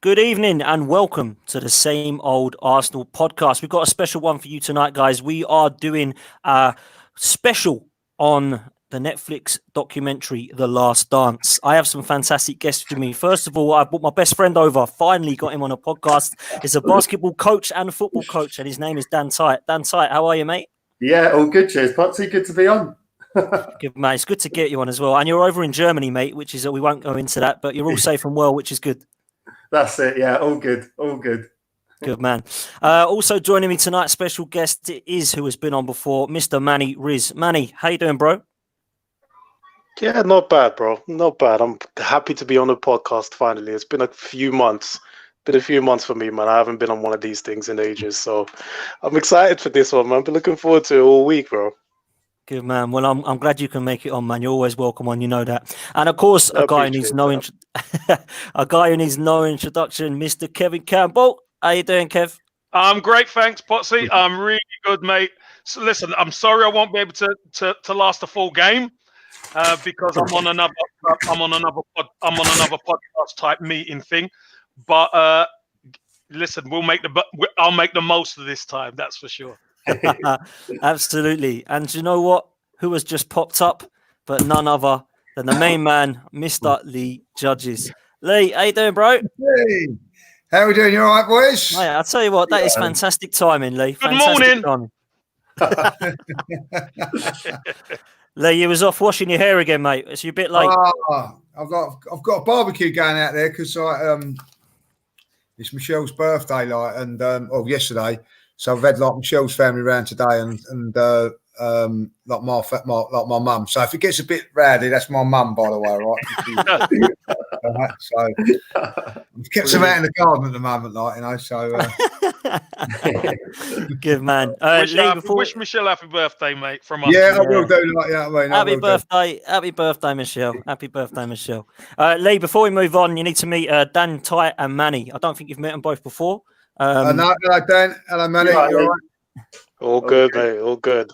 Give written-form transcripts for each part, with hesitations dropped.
Good evening and welcome to the Same Old Arsenal podcast. We've got a special one for you tonight, guys. We are doing a special on the Netflix documentary, The Last Dance. I have some fantastic guests with me. First of all, I brought my best friend over, finally got him on a podcast. He's a basketball coach and a football coach, and his name is Dan Tite. Dan Tite, how are you, mate? Yeah, all good, cheers, Potsy. Good to be on. Good, mate. It's good to get you on as well. And you're over in Germany, mate, which is, we won't go into that, but you're all safe and well, which is good. That's it, yeah, all good, all good. Good man. Also joining me tonight, special guest is who has been on before, Mr. Manny Riz. Manny, how you doing, bro? Yeah, not bad, bro. Not bad. I'm happy to be on the podcast finally. It's been a few months. For me, man. I haven't been on one of these things in ages, so I'm excited for this one, man. I've been looking forward to it all week, bro. Good man. Well, I'm glad you can make it on, man. You're always welcome on, you know that. And of course, a guy who needs no introduction, Mr. Kevin Campbell. How you doing, Kev? I'm great, thanks, Potsy. I'm really good, mate. So listen, I'm sorry I won't be able to last a full game because I'm on another podcast type meeting thing. But listen, I'll make the most of this time. That's for sure. Absolutely. And you know what? Who has just popped up? But none other than the main man, Mr. Lee Judges. Lee, how you doing, bro? Hey, how are we doing? You all right, boys? Mate, I'll tell you what, that is fantastic timing, Lee. Good fantastic morning. Lee, you was off washing your hair again, mate. So you're a bit late. I've got a barbecue going out there because it's Michelle's birthday, yesterday. So I've had Michelle's family around today, and my mum. So if it gets a bit rowdy, that's my mum, by the way, right? So I've kept some out in the garden at the moment, So good man. Wish Michelle happy birthday, mate. From us. Yeah, I will do. Happy birthday, Michelle. Happy birthday, Michelle. Lee, before we move on, you need to meet Dan, Tite, and Manny. I don't think you've met them both before. No, Dan. Hello, Manny. Right, you all right? All good, mate. All good.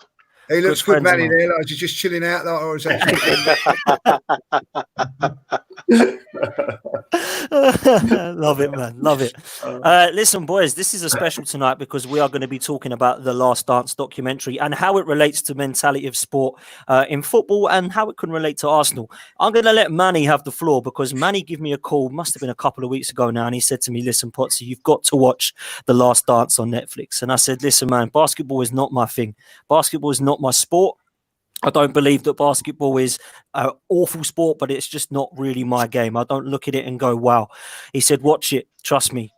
He looks good, Manny. There, is he just chilling out, or is that? Love it, man. Love it. Listen, boys, this is a special tonight because we are going to be talking about the Last Dance documentary and how it relates to mentality of sport in football and how it can relate to Arsenal. I'm going to let Manny have the floor because Manny gave me a call, must have been a couple of weeks ago now, and he said to me, listen, Potsy, you've got to watch The Last Dance on Netflix. And I said, listen, man, basketball is not my thing. Basketball is not my sport. I don't believe that basketball is an awful sport, but it's just not really my game. I don't look at it and go, wow. He said, watch it. Trust me.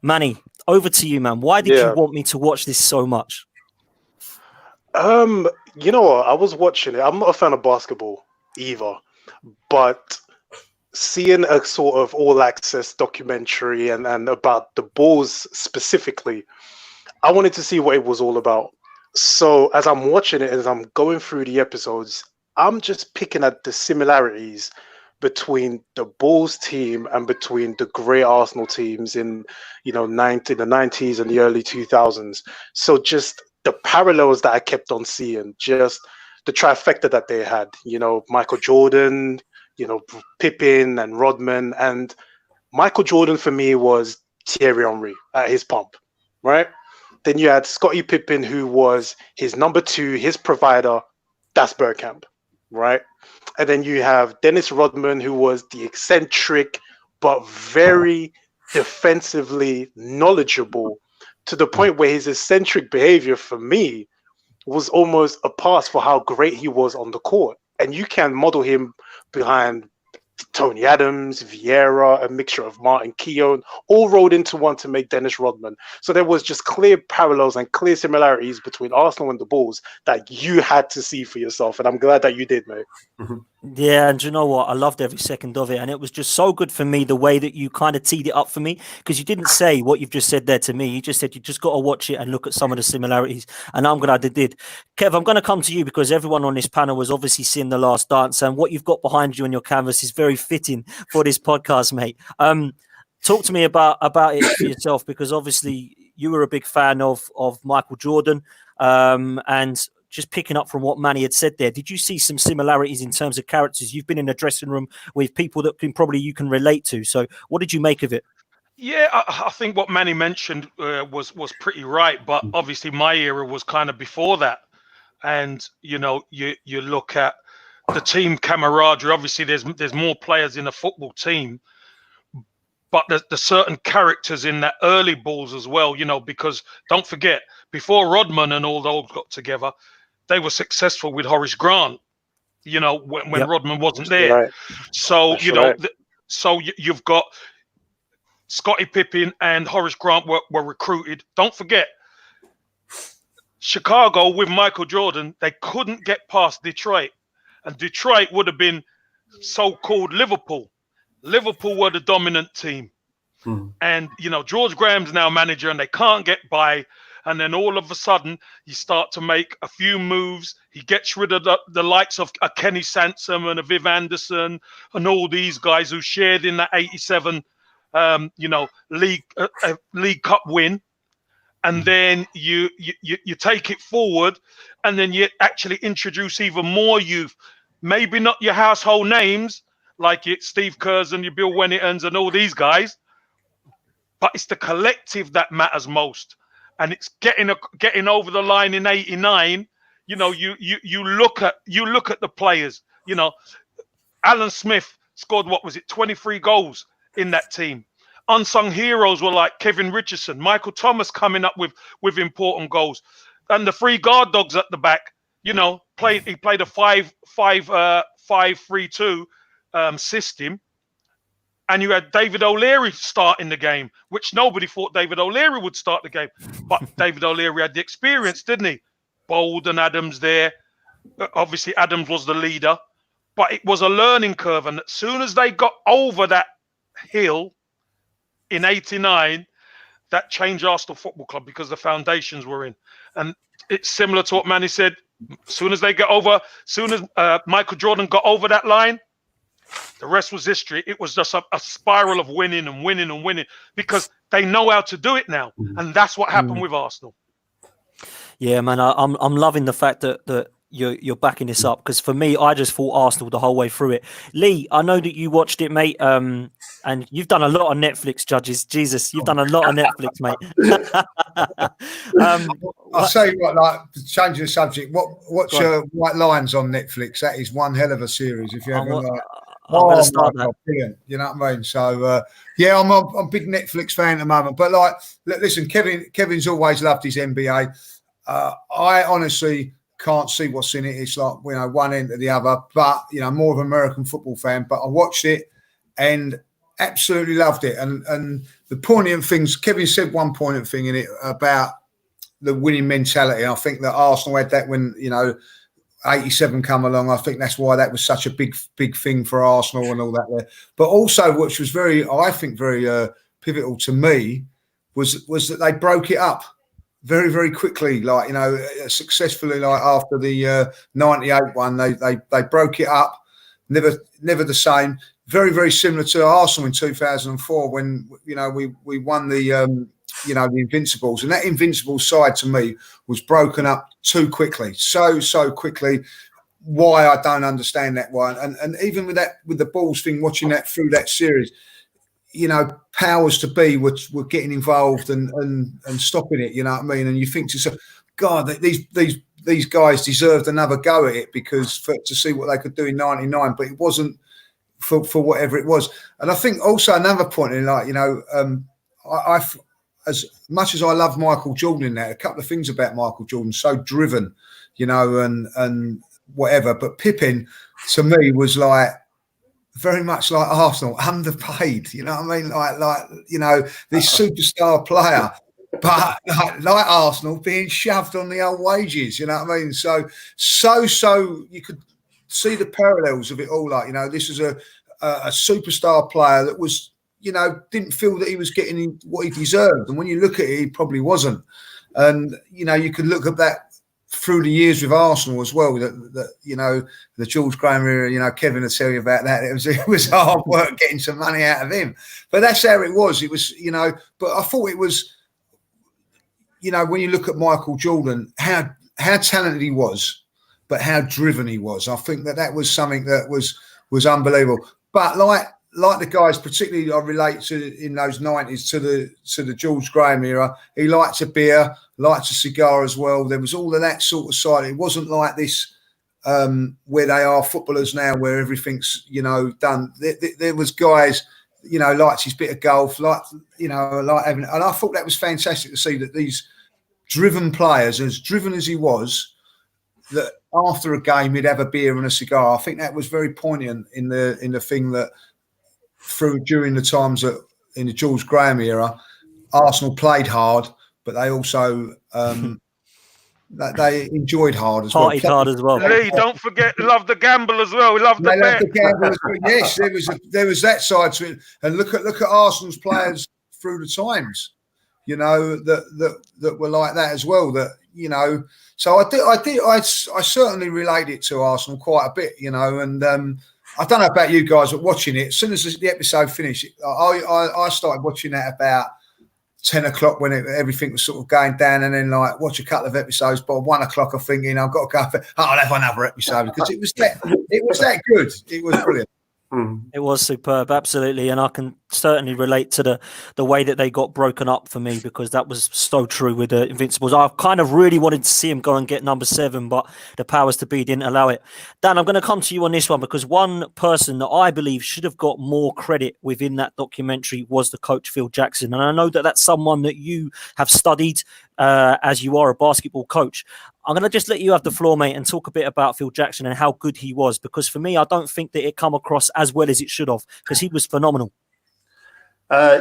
Manny, over to you, man. Why did you want me to watch this so much? You know what? I was watching it. I'm not a fan of basketball either, but seeing a sort of all-access documentary and about the Bulls specifically, I wanted to see what it was all about. So as I'm watching it, as I'm going through the episodes, I'm just picking at the similarities between the Bulls team and between the great Arsenal teams in the 90s and the early 2000s. So just the parallels that I kept on seeing, just the trifecta that they had, Michael Jordan, Pippen and Rodman. And Michael Jordan for me was Thierry Henry at his pump, right? Then you had Scottie Pippen, who was his number two, his provider. That's Bergkamp, right? And then you have Dennis Rodman, who was the eccentric but very defensively knowledgeable, to the point where his eccentric behavior for me was almost a pass for how great he was on the court. And you can model him behind Tony Adams, Vieira, a mixture of Martin Keown, all rolled into one to make Dennis Rodman. So there was just clear parallels and clear similarities between Arsenal and the Bulls that you had to see for yourself. And I'm glad that you did, mate. Yeah, and you know what? I loved every second of it. And it was just so good for me, the way that you kind of teed it up for me, because you didn't say what you've just said there to me. You just said you just got to watch it and look at some of the similarities. And I'm glad they did. Kev, I'm going to come to you because everyone on this panel has obviously seen The Last Dance. And what you've got behind you on your canvas is very fitting for this podcast, mate. Talk to me about it for yourself, because obviously you were a big fan of Michael Jordan. And just picking up from what Manny had said there, did you see some similarities in terms of characters? You've been in a dressing room with people that you can relate to. So what did you make of it? Yeah, I think what Manny mentioned was pretty right, but obviously my era was kind of before that, and you look at the team camaraderie. Obviously, there's more players in a football team, but the certain characters in that early balls as well. Because don't forget, before Rodman and all those got together, they were successful with Horace Grant. When Yep. Rodman wasn't there, Right. so That's right. you've got Scottie Pippen and Horace Grant were recruited. Don't forget, Chicago with Michael Jordan, they couldn't get past Detroit. And Detroit would have been so-called Liverpool. Liverpool were the dominant team. And, George Graham's now manager and they can't get by. And then all of a sudden, you start to make a few moves. He gets rid of the likes of a Kenny Sansom and a Viv Anderson and all these guys who shared in that 87 League Cup win, and then you take it forward, and then you actually introduce even more youth. Maybe not your household names like Steve Kerrs and your Bill Wenningtons and all these guys, but it's the collective that matters most, and it's getting over the line in '89. You look at the players. Alan Smith scored 23 goals in that team. Unsung heroes were like Kevin Richardson, Michael Thomas coming up with important goals, and the three guard dogs at the back. He played a 5-3-2 system, and you had David O'Leary starting the game, which nobody thought David O'Leary would start the game, but David O'Leary had the experience, didn't he? Bold and Adams there. Obviously, Adams was the leader, but it was a learning curve, and as soon as they got over that hill in '89, that changed Arsenal Football Club because the foundations were in. And it's similar to what Manny said. As soon as Michael Jordan got over that line, the rest was history. It was just a spiral of winning and winning and winning because they know how to do it now. And that's what happened with Arsenal. Yeah, man, I'm loving the fact that you're backing this up, because for me, I just thought Arsenal the whole way through it. Lee, I know that you watched it, mate, and you've done a lot of Netflix, Judges. Jesus, you've done a lot of Netflix, mate. I'll say what, like, changing the subject. What's your White Lines on Netflix? That is one hell of a series. If you haven't, I'm going to start that. Brilliant. You know what I mean? So yeah, I'm a big Netflix fan at the moment. But like, listen, Kevin's always loved his NBA. I honestly can't see what's in it. It's like, one end to the other, but more of an American football fan. But I watched it and absolutely loved it. And the poignant things, Kevin said one poignant thing in it about the winning mentality. I think that Arsenal had that when 87 come along. I think that's why that was such a big thing for Arsenal and all that there. But also, which was very pivotal to me, was that they broke it up very, very quickly, successfully. Like after the '98 one, they broke it up. Never the same. Very, very similar to Arsenal in 2004 when we won the the Invincibles, and that Invincibles side to me was broken up too quickly, so quickly. Why, I don't understand that one. And even with the balls thing, watching that through that series, powers to be were getting involved and stopping it. You know what I mean? And you think to yourself, God, these guys deserved another go at it to see what they could do in '99, but it wasn't for whatever it was. And I think also another point in I as much as I love Michael Jordan in that, a couple of things about Michael Jordan, so driven, and whatever. But Pippen to me was like, very much like Arsenal, underpaid. You know what I mean? Like this superstar player, but like Arsenal, being shoved on the old wages. You know what I mean? So you could see the parallels of it all. Like, this is a superstar player that was, didn't feel that he was getting what he deserved, and when you look at it, he probably wasn't. And you could look at that through the years with Arsenal as well, that the George Graham era, Kevin will tell you about that. It was hard work getting some money out of him, but that's how it was. It was, but I thought it was, when you look at Michael Jordan, how talented he was, but how driven he was. I think that was something that was unbelievable. But like like the guys, particularly I relate to in those 90s to the George Graham era. He liked a beer, liked a cigar as well. There was all of that sort of side. It wasn't like this where they are footballers now, where everything's, you know, done. There was guys, you know, liked his bit of golf, like, you know, like having, and I thought that was fantastic to see that these driven players, as driven as he was, that after a game he'd have a beer and a cigar. I think that was very poignant in the thing that through during the times that in the George Graham era, Arsenal played hard, but they also they enjoyed hard as well. Partied hard as well. Lee, don't forget, love the gamble as well. We love the They bet. loved the gamble as well. Yes, there was that side to it. And look at Arsenal's players through the times, you know, that were like that as well. That, you know, so I certainly relate it to Arsenal quite a bit, you know. And I don't know about you guys, but watching it, as soon as the episode finished, I started watching that about 10 o'clock when everything was sort of going down, and then like watch a couple of episodes. By 1 o'clock, I'm thinking I've got to go. I'll have another episode because it was that good. It was brilliant. It was superb, absolutely, and I can certainly relate to the way that they got broken up for me, because that was so true with the Invincibles. I kind of really wanted to see him go and get number 7, but the powers to be didn't allow it. Dan, I'm going to come to you on this one, because one person that I believe should have got more credit within that documentary was the coach Phil Jackson, and I know that that's someone that you have studied as you are a basketball coach. I'm going to just let you have the floor, mate, and talk a bit about Phil Jackson and how good he was, because for me, I don't think that it come across as well as it should have, because he was phenomenal. I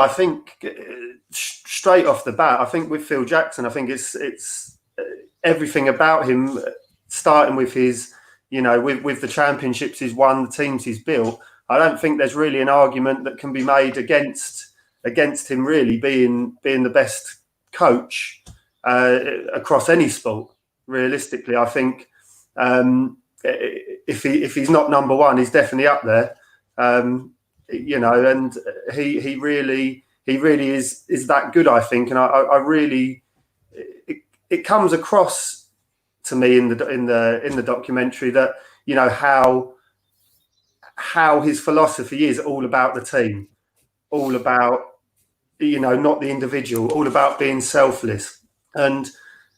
think straight off the bat, I think with Phil Jackson, I think it's everything about him, starting with his, you know, with the championships he's won, the teams he's built. I don't think there's really an argument that can be made against him really being the best coach across any sport. Realistically, I think if he's not number one, he's definitely up there. You know, and he really is that good, I think, and I really it comes across to me in the documentary that, you know, how his philosophy is all about the team, all about, you know, not the individual, all about being selfless. And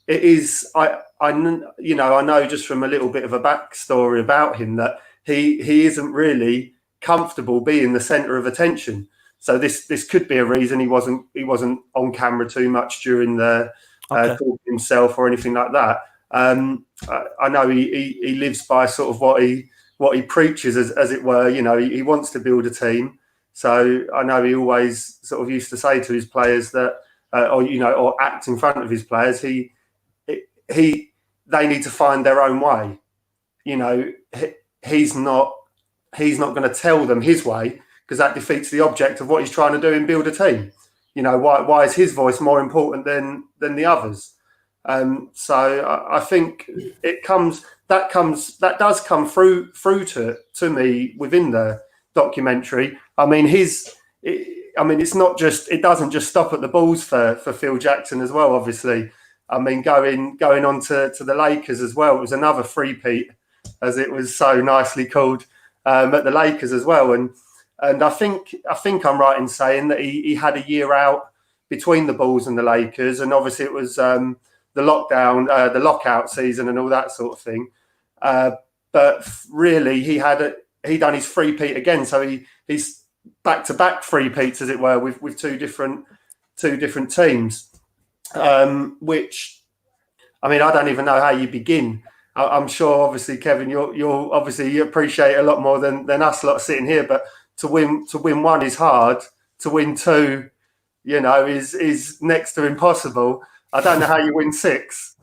it is, I know just from a little bit of a backstory about him that he isn't really comfortable being the center of attention. So this could be a reason he wasn't on camera too much during the talking himself or anything like that. I know he lives by sort of what he preaches, as it were. You know, he wants to build a team. So I know he always sort of used to say to his players that, or act in front of his players, they need to find their own way. You know, he's not going to tell them his way, because that defeats the object of what he's trying to do and build a team. You know, why is his voice more important than the others? So I think that does come through to me within the documentary. I mean, it doesn't just stop at the balls for Phil Jackson as well, obviously. I mean, going on to the Lakers as well, it was another three-peat, as it was so nicely called, at the Lakers as well. And I think I'm right in saying that he had a year out between the Bulls and the Lakers, and obviously it was the lockout season and all that sort of thing. But really, he done his three-peat again, so he's back-to-back three-peats, as it were, with two different teams. Which, I mean, I don't even know how you begin. I'm sure, obviously, Kevin, you'll obviously you appreciate a lot more than us lot sitting here. But to win one is hard. To win two, you know, is next to impossible. I don't know how you win 6.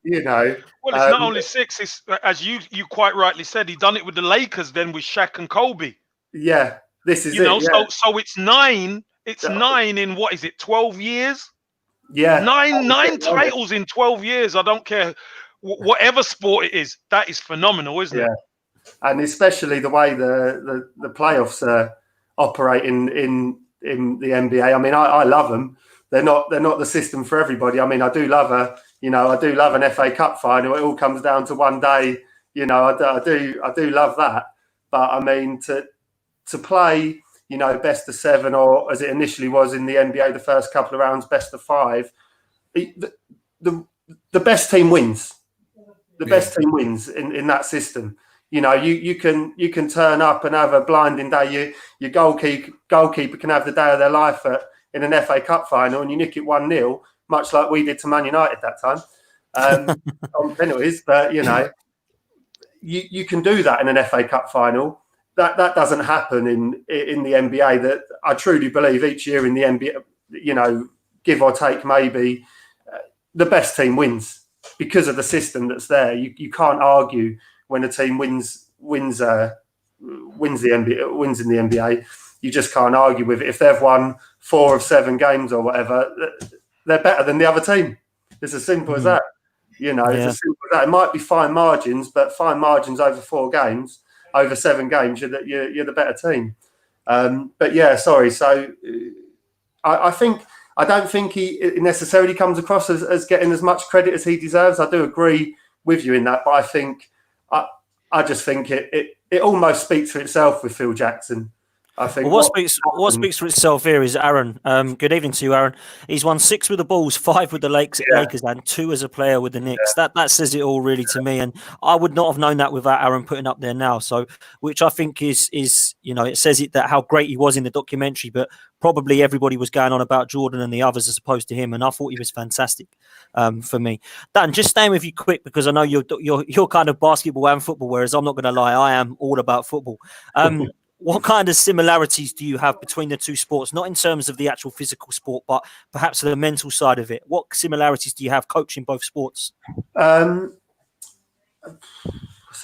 You know. Well, it's not only 6. It's, as you quite rightly said, he done it with the Lakers, then with Shaq and Kobe. Yeah, this is you know. Yeah. So it's 9. It's 9 in what is it? 12 years. Yeah, nine titles in 12 years. I don't care whatever sport it is. That is phenomenal, isn't it? And especially the way the playoffs operate in the NBA. I mean, I love them. They're not the system for everybody. I mean, I do love an FA Cup final. It all comes down to one day, I do love that. But I mean, to play, best of 7, or as it initially was in the NBA, the first couple of rounds, best of 5, the best team wins. The best team wins in that system. You can turn up and have a blinding day. Your goalkeeper can have the day of their life in an FA Cup final, and you nick it 1-0, much like we did to Man United that time on penalties. But you can do that in an FA Cup final. That doesn't happen in the NBA. That I truly believe each year in the NBA, give or take, maybe the best team wins because of the system that's there. You can't argue when a team wins in the NBA. You just can't argue with it. If they've won 4 of 7 games or whatever, they're better than the other team. It's as simple as that. It's as simple as that. It might be fine margins, but fine margins over 4 games, over 7 games, you're the better team. But yeah, sorry. So I don't think he necessarily comes across as getting as much credit as he deserves. I do agree with you in that, but I just think it almost speaks for itself with Phil Jackson. I think what speaks for itself here is Aaron. Good evening to you, Aaron. He's won 6 with the Bulls, 5 with the Lakers, and 2 as a player with the Knicks. That says it all, really, to me. And I would not have known that without Aaron putting up there now. So, which I think is it says it that how great he was in the documentary, but probably everybody was going on about Jordan and the others as opposed to him. And I thought he was fantastic for me. Dan, just staying with you quick because I know you're kind of basketball and football, whereas I'm not going to lie, I am all about football. What kind of similarities do you have between the two sports? Not in terms of the actual physical sport, but perhaps the mental side of it. What similarities do you have coaching both sports? It's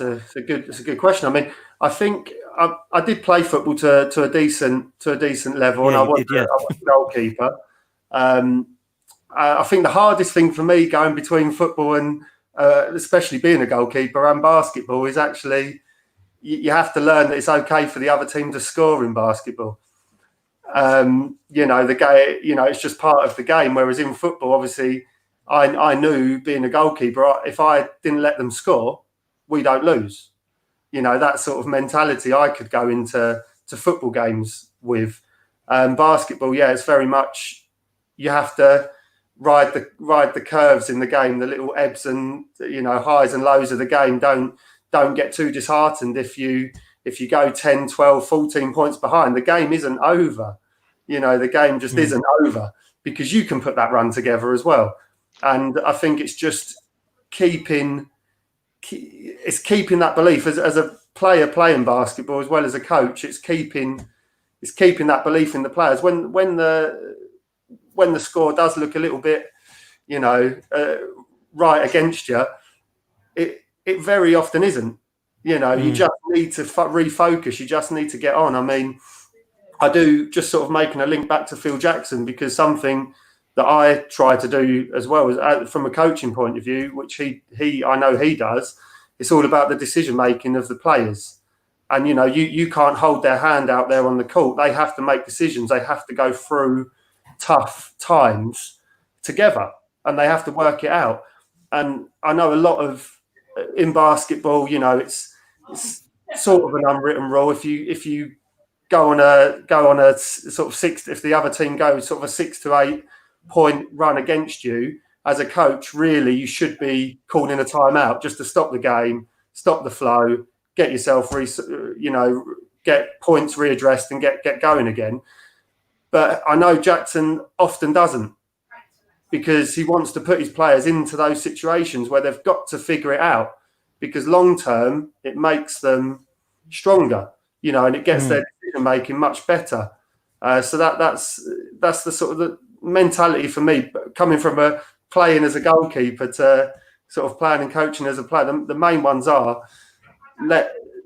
a good question. I mean, I think I did play football to a decent level, and I was a goalkeeper. I think the hardest thing for me going between football and especially being a goalkeeper and basketball is actually you have to learn that it's okay for the other team to score in basketball. The game, it's just part of the game. Whereas in football, obviously, I knew being a goalkeeper, if I didn't let them score, we don't lose. That sort of mentality I could go into football games with. Basketball, it's very much you have to ride the curves in the game, the little ebbs and highs and lows of the game. Don't get too disheartened if you go 10, 12, 14 points behind. The game isn't over. The game just isn't over because you can put that run together as well. And I think it's just keeping that belief as a player playing basketball as well as a coach. It's keeping that belief in the players when the score does look a little bit, right against you. It very often isn't. You just need to refocus. You just need to get on. I mean, I do just sort of making a link back to Phil Jackson because something that I try to do as well as from a coaching point of view, which I know he does. It's all about the decision making of the players, and you can't hold their hand out there on the court. They have to make decisions. They have to go through tough times together, and they have to work it out. And I know a lot of in basketball, it's sort of an unwritten rule. If you go on a sort of 6, if the other team goes sort of a 6 to 8 point run against you, as a coach, really you should be calling a timeout just to stop the game, stop the flow, get yourself get points readdressed and get going again. But I know Jackson often doesn't, because he wants to put his players into those situations where they've got to figure it out, because long term it makes them stronger, and it gets their decision making much better. So that's the sort of the mentality for me, coming from playing as a goalkeeper to sort of playing and coaching as a player. The main ones are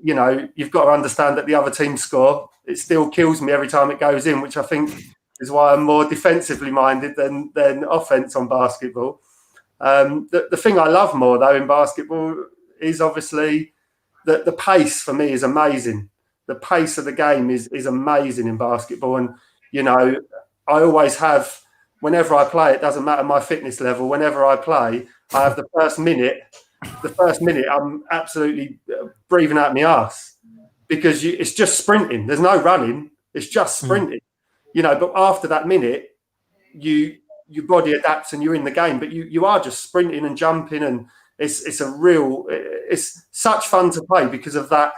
you've got to understand that the other team score. It still kills me every time it goes in, which I think is why I'm more defensively minded than offense on basketball. The thing I love more though in basketball is obviously that the pace for me is amazing. The pace of the game is amazing in basketball, and I always have. Whenever I play, it doesn't matter my fitness level. Whenever I play, I have the first minute the first minute, I'm absolutely breathing out my arse because it's just sprinting. There's no running. It's just sprinting, you know. But after that minute, your body adapts and you're in the game. But you are just sprinting and jumping, and it's such fun to play because of that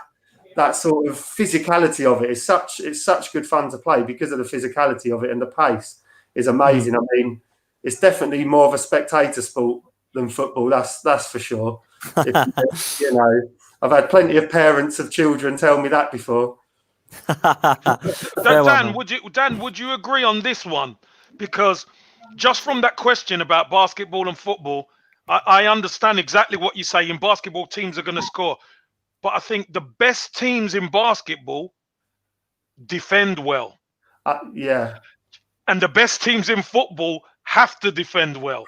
sort of physicality of it. It's such good fun to play because of the physicality of it, and the pace is amazing. I mean, it's definitely more of a spectator sport than football. That's for sure. You know, I've had plenty of parents of children tell me that before. Dan, would you agree on this one? Because just from that question about basketball and football, I understand exactly what you say. In basketball, teams are going to score. But I think the best teams in basketball defend well. Yeah. And the best teams in football have to defend well.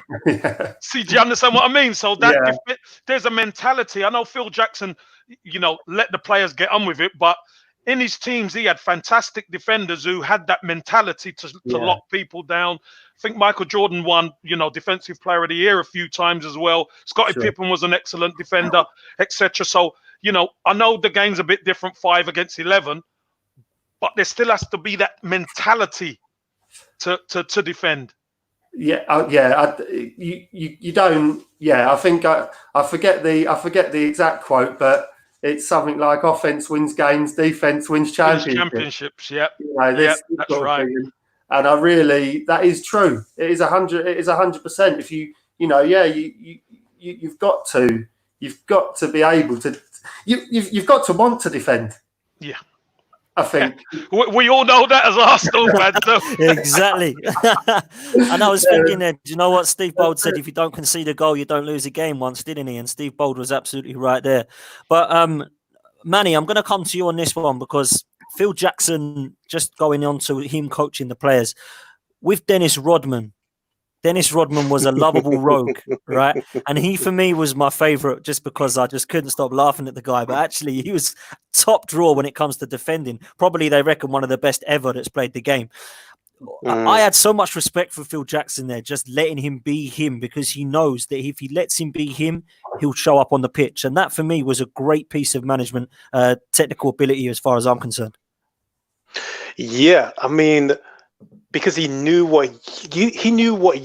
See, do you understand what I mean? So that there's a mentality. I know Phil Jackson, you know, let the players get on with it, but in his teams, he had fantastic defenders who had that mentality to lock people down. I think Michael Jordan won, you know, Defensive Player of the Year a few times as well. Scottie Pippen was an excellent defender, etc. So, you know, I know the game's a bit different, 5 against 11, but there still has to be that mentality to defend. You don't. Yeah, I think I forget the exact quote, but it's something like offense wins games, defense wins championships. Yeah, you know, that's right. And that is true. It is 100%. If you've got to be able to. You've got to want to defend. Yeah. I think we all know that as Arsenal fans. Exactly. And I was thinking that, do you know what Steve Bold said? If you don't concede a goal, you don't lose a game once, didn't he? And Steve Bold was absolutely right there. But Manny, I'm going to come to you on this one because Phil Jackson, just going on to him coaching the players, with Dennis Rodman. Dennis Rodman was a lovable rogue, right? And he, for me, was my favourite just because I just couldn't stop laughing at the guy. But actually, he was top draw when it comes to defending. Probably, they reckon, one of the best ever that's played the game. I had so much respect for Phil Jackson there, just letting him be him, because he knows that if he lets him be him, he'll show up on the pitch. And that, for me, was a great piece of management, technical ability as far as I'm concerned. Yeah, I mean, because he knew what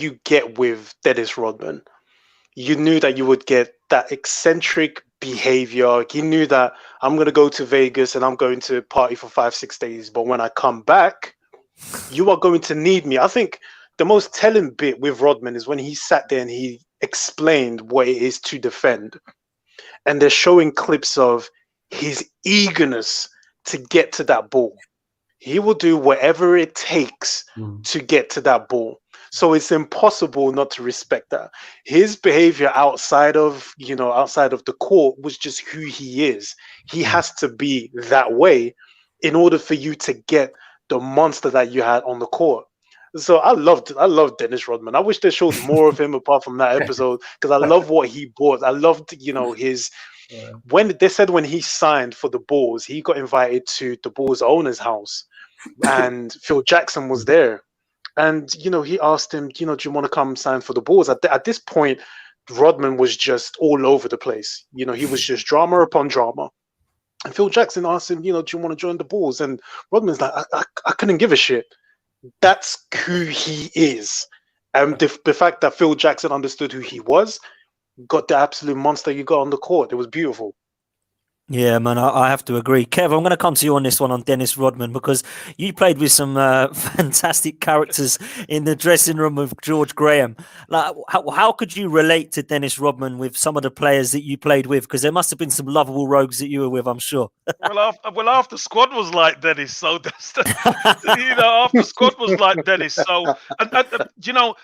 you get with Dennis Rodman. You knew that you would get that eccentric behavior. He knew that I'm going to go to Vegas and I'm going to party for 5-6 days, but when I come back, you are going to need me. I think the most telling bit with Rodman is when he sat there and he explained what it is to defend. And they're showing clips of his eagerness to get to that ball. He will do whatever it takes to get to that ball. So it's impossible not to respect that. His behavior outside of the court was just who he is. He has to be that way in order for you to get the monster that you had on the court. So I loved Dennis Rodman. I wish they showed more of him apart from that episode, because I love what he brought. I loved, his. When they said when he signed for the Bulls, he got invited to the Bulls owner's house, and Phil Jackson was there, and he asked him, do you want to come sign for the Bulls? At this point, Rodman was just all over the place. He was just drama upon drama, and Phil Jackson asked him, do you want to join the Bulls? And Rodman's like, I couldn't give a shit. That's who he is, and the fact that Phil Jackson understood who he was, got the absolute monster you got on the court. It was beautiful. Yeah, man, I have to agree. Kev, I'm going to come to you on this one on Dennis Rodman, because you played with some fantastic characters in the dressing room with George Graham. Like, how could you relate to Dennis Rodman with some of the players that you played with? Because there must have been some lovable rogues that you were with, I'm sure. Well, after squad was like Dennis, so that's after squad was like Dennis. So, I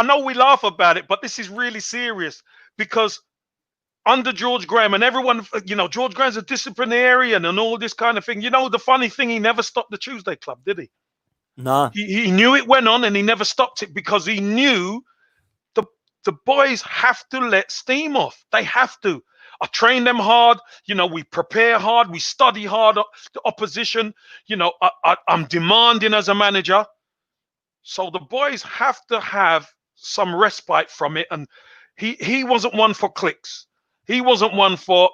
know we laugh about it, but this is really serious, because under George Graham and everyone, George Graham's a disciplinarian and all this kind of thing. The funny thing, he never stopped the Tuesday Club, did he? No. He knew it went on and he never stopped it, because he knew the boys have to let steam off. They have to. I train them hard. We prepare hard. We study hard, the opposition. I'm demanding as a manager. So the boys have to have some respite from it. And he wasn't one for clicks. He wasn't one for,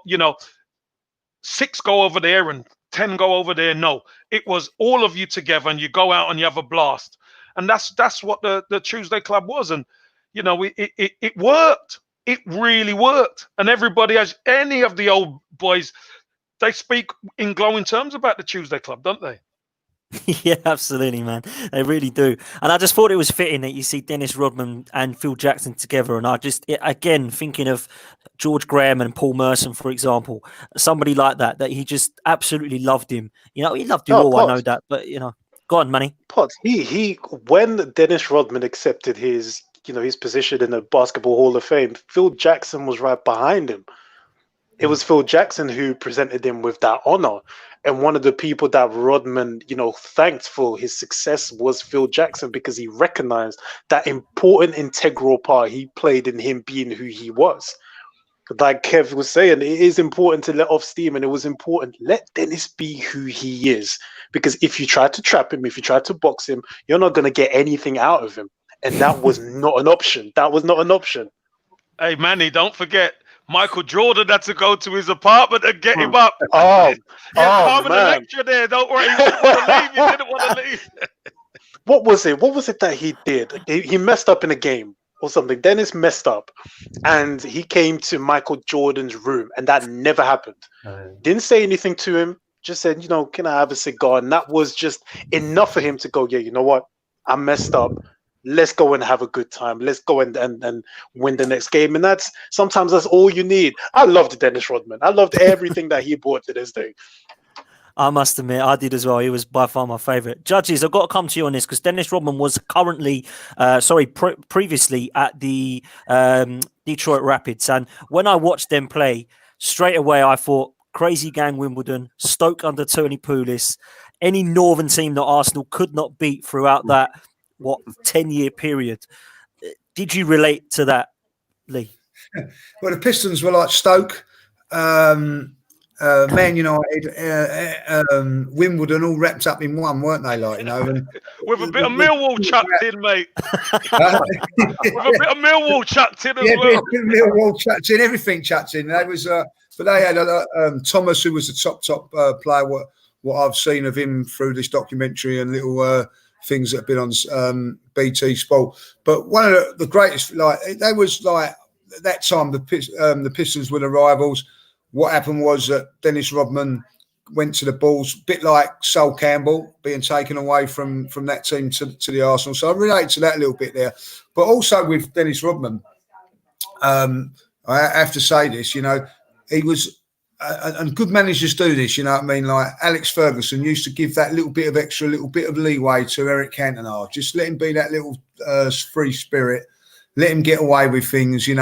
6 go over there and 10 go over there. No, it was all of you together, and you go out and you have a blast. And that's what the Tuesday Club was. And it worked. It really worked. And everybody, has any of the old boys, they speak in glowing terms about the Tuesday Club, don't they? Yeah, absolutely, man. They really do. And I just thought it was fitting that you see Dennis Rodman and Phil Jackson together. And again, thinking of George Graham and Paul Merson, for example, somebody like that he just absolutely loved him. He loved you all. Pops. I know that, but go on, Manny. Potts, he when Dennis Rodman accepted his position in the Basketball Hall of Fame, Phil Jackson was right behind him. It was Phil Jackson who presented him with that honor. And one of the people that Rodman, thanked for his success was Phil Jackson, because he recognized that important integral part he played in him being who he was. Like Kev was saying, it is important to let off steam, and it was important. Let Dennis be who he is, because if you try to trap him, if you try to box him, you're not going to get anything out of him. And that was not an option. That was not an option. Hey, Manny, don't forget, Michael Jordan had to go to his apartment and get him up. Oh, Carmen man. Electra there. Don't worry, he didn't want to leave. He didn't want to leave. What was it? What was it that he did? He messed up in a game or something. Dennis messed up, and he came to Michael Jordan's room, and that never happened. Didn't say anything to him. Just said, can I have a cigar? And that was just enough for him to go, yeah, you know what? I messed up. Let's go and have a good time. Let's go and win the next game. And sometimes that's all you need. I loved Dennis Rodman. I loved everything that he brought to this thing. I must admit, I did as well. He was by far my favourite. Judges, I've got to come to you on this, because Dennis Rodman was previously at the Detroit Rapids. And when I watched them play, straight away I thought, Crazy Gang Wimbledon, Stoke under Tony Pulis, any Northern team that Arsenal could not beat throughout that 10-year period. Did you relate to that, Lee? Well, the Pistons were like Stoke, Man United, Wimbledon, all wrapped up in one, weren't they? With a bit of Millwall chucked in, mate. With a bit of Millwall chucked in as well. Yeah, Millwall chucked in, everything chucked in. They was, but they had Thomas, who was the top player. What I've seen of him through this documentary and little things that have been on BT Sport. But one of the greatest, they was like at that time, the Pistons were the rivals. What happened was that Dennis Rodman went to the Bulls, a bit like Sol Campbell being taken away from that team to the Arsenal. So I relate to that a little bit there. But also with Dennis Rodman, I have to say this, he was, and good managers do this, you know what I mean? Like Alex Ferguson used to give that little bit of extra, little bit of leeway to Eric Cantona. Just let him be that little free spirit. Let him get away with things. You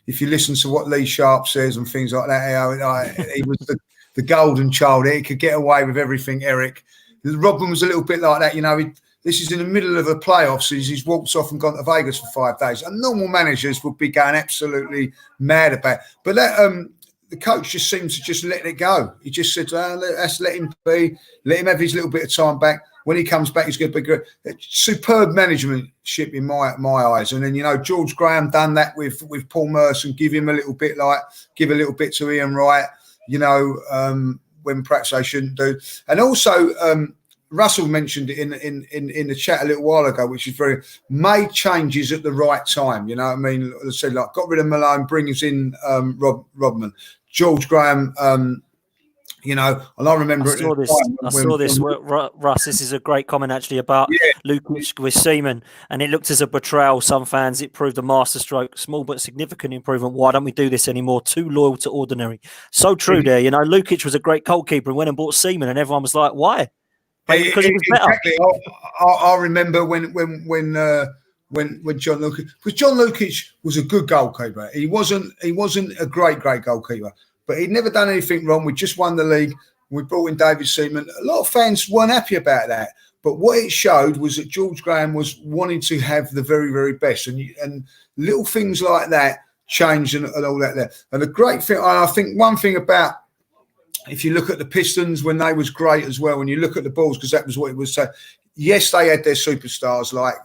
if you listen to what Lee Sharp says and things like that, he was the golden child. He could get away with everything, Eric. Rodman was a little bit like that. This is in the middle of a playoffs. He's walked off and gone to Vegas for 5 days. And normal managers would be going absolutely mad about it. But that, the coach just seemed to just let it go. He just said, let's let him be, let him have his little bit of time back. When he comes back, he's going to be good. Superb managementship in my eyes. And then, George Graham done that with Paul Merson, give a little bit to Ian Wright, when perhaps they shouldn't do. And also, Russell mentioned it in the chat a little while ago, which is made changes at the right time. You know what I mean? As I said, like got rid of Malone, brings in Rodman, George Graham. And I remember. I saw this, Russ. This is a great comment actually about Lukic with Seaman, and it looked as a betrayal. Some fans, it proved a masterstroke, small but significant improvement. Why don't we do this anymore? Too loyal to ordinary. So true there. Lukic was a great goalkeeper and went and bought Seaman, and everyone was like, why? Because he was better. Exactly. I remember when John Lukic, because John Lukic was a good goalkeeper. He wasn't a great goalkeeper, but he'd never done anything wrong. We just won the league. We brought in David Seaman. A lot of fans weren't happy about that. But what it showed was that George Graham was wanting to have the very, very best, and little things like that changed and all that there. And the great thing, I think, one thing about, if you look at the Pistons when they was great as well, when you look at the Bulls, because that was what it was. So, yes, they had their superstars like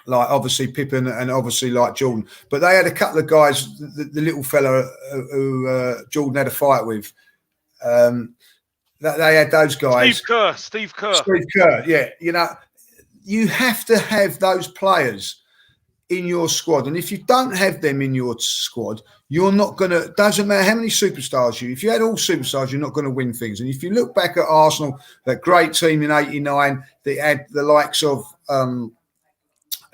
like obviously Pippen and obviously like Jordan. But they had a couple of guys, the little fella who Jordan had a fight with. That they had those guys. Steve Kerr. Yeah. You know, you have to have those players in your squad, and if you don't have them in your squad, you're not gonna. Doesn't matter how many superstars if you had all superstars, you're not going to win things. And if you look back at Arsenal, that great team in '89, they had the likes of,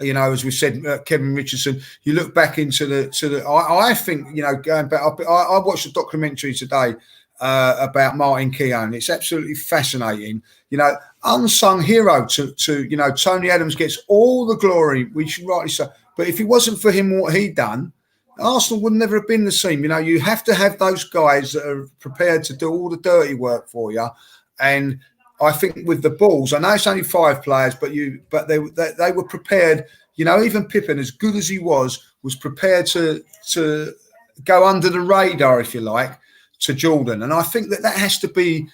you know, as we said, Kevin Richardson. You look back into the. I think, you know, going back. I watched a documentary today about Martin Keown. It's absolutely fascinating. You know, unsung hero to you know, Tony Adams gets all the glory, which rightly so. But if it wasn't for him, what he'd done, Arsenal would never have been the same. You know, you have to have those guys that are prepared to do all the dirty work for you. And I think with the Bulls, I know it's only 5 players, but they were prepared. You know, even Pippen, as good as he was prepared to go under the radar, if you like, to Jordan. And I think that has to be.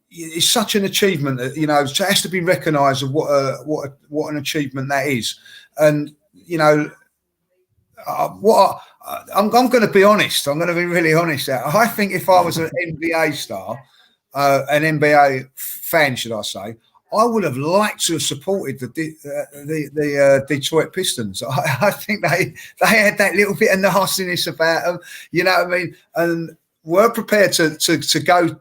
It's such an achievement that, you know, it has to be recognised of what an achievement that is. And you know, I'm going to be honest. I'm going to be really honest. I think if I was an NBA star, an NBA fan, should I say, I would have liked to have supported the Detroit Pistons. I think they had that little bit of nastiness about them. You know what I mean? And were prepared to go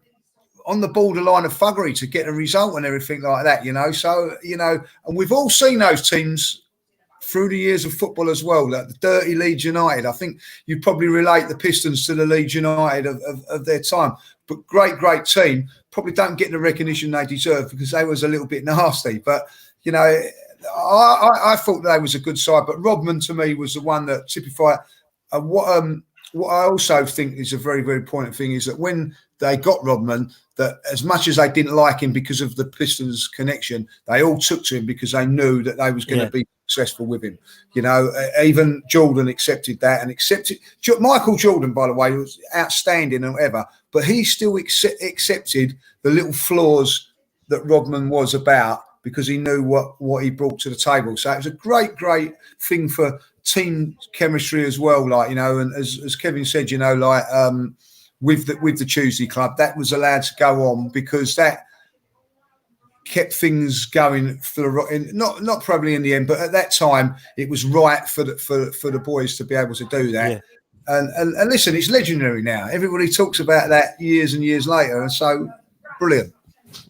on the borderline of thuggery to get a result and everything like that, you know. So, you know, and we've all seen those teams through the years of football as well, like the dirty Leeds United. I think you'd probably relate the Pistons to the Leeds United of their time. But great team, probably don't get the recognition they deserve because they was a little bit nasty. But, you know, I thought they was a good side. But Rodman, to me, was the one that typified what I also think is a very, very important thing is that when they got Rodman, that as much as they didn't like him because of the Pistons connection, they all took to him because they knew that they was going to be successful with him. You know, even Jordan accepted that and accepted. Michael Jordan, by the way, was outstanding and whatever, but he still accepted the little flaws that Rodman was about because he knew what he brought to the table. So it was a great thing for team chemistry as well. Like, you know, and as Kevin said, you know, like with the Tuesday Club, that was allowed to go on because that kept things going for not probably in the end, but at that time it was right for the boys to be able to do that. Yeah. And listen, it's legendary now. Everybody talks about that years and years later, and so brilliant.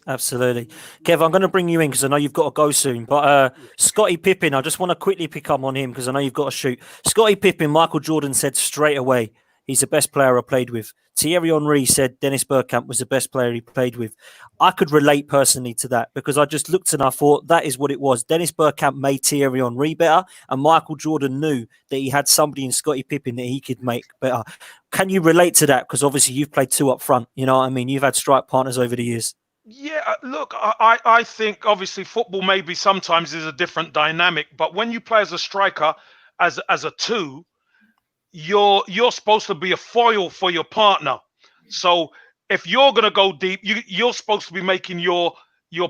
Absolutely. Kev, I'm going to bring you in because I know you've got to go soon. But Scottie Pippen, I just want to quickly pick up on him because I know you've got to shoot. Scottie Pippen, Michael Jordan said straight away, he's the best player I played with. Thierry Henry said Dennis Bergkamp was the best player he played with. I could relate personally to that because I just looked and I thought that is what it was. Dennis Bergkamp made Thierry Henry better, and Michael Jordan knew that he had somebody in Scottie Pippen that he could make better. Can you relate to that? Because obviously you've played 2 up front. You know what I mean? You've had strike partners over the years. Yeah, look, I think obviously football maybe sometimes is a different dynamic, but when you play as a striker, as a 2, you're supposed to be a foil for your partner. So if you're going to go deep, you're supposed to be making your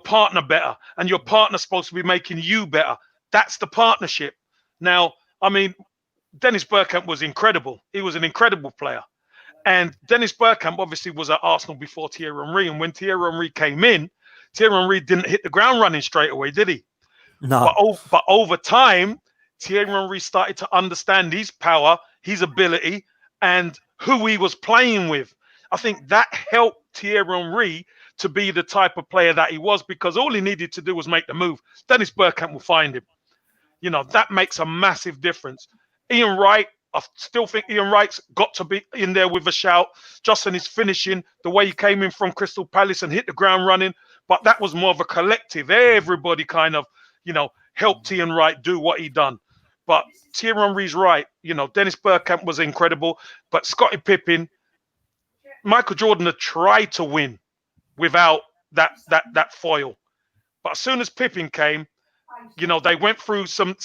partner better, and your partner's supposed to be making you better. That's the partnership. Now, I mean, Dennis Bergkamp was incredible. He was an incredible player. And Dennis Bergkamp obviously was at Arsenal before Thierry Henry. And when Thierry Henry came in, Thierry Henry didn't hit the ground running straight away, did he? No. But over time, Thierry Henry started to understand his power, his ability, and who he was playing with. I think that helped Thierry Henry to be the type of player that he was because all he needed to do was make the move. Dennis Bergkamp will find him. You know, that makes a massive difference. Ian Wright, I still think Ian Wright's got to be in there with a shout. Just in his finishing, the way he came in from Crystal Palace and hit the ground running. But that was more of a collective. Everybody kind of, you know, helped Ian Wright do what he done. But Thierry Henry's right. You know, Dennis Bergkamp was incredible. But Scottie Pippen, Michael Jordan had tried to win without that foil. But as soon as Pippen came, you know, they went through some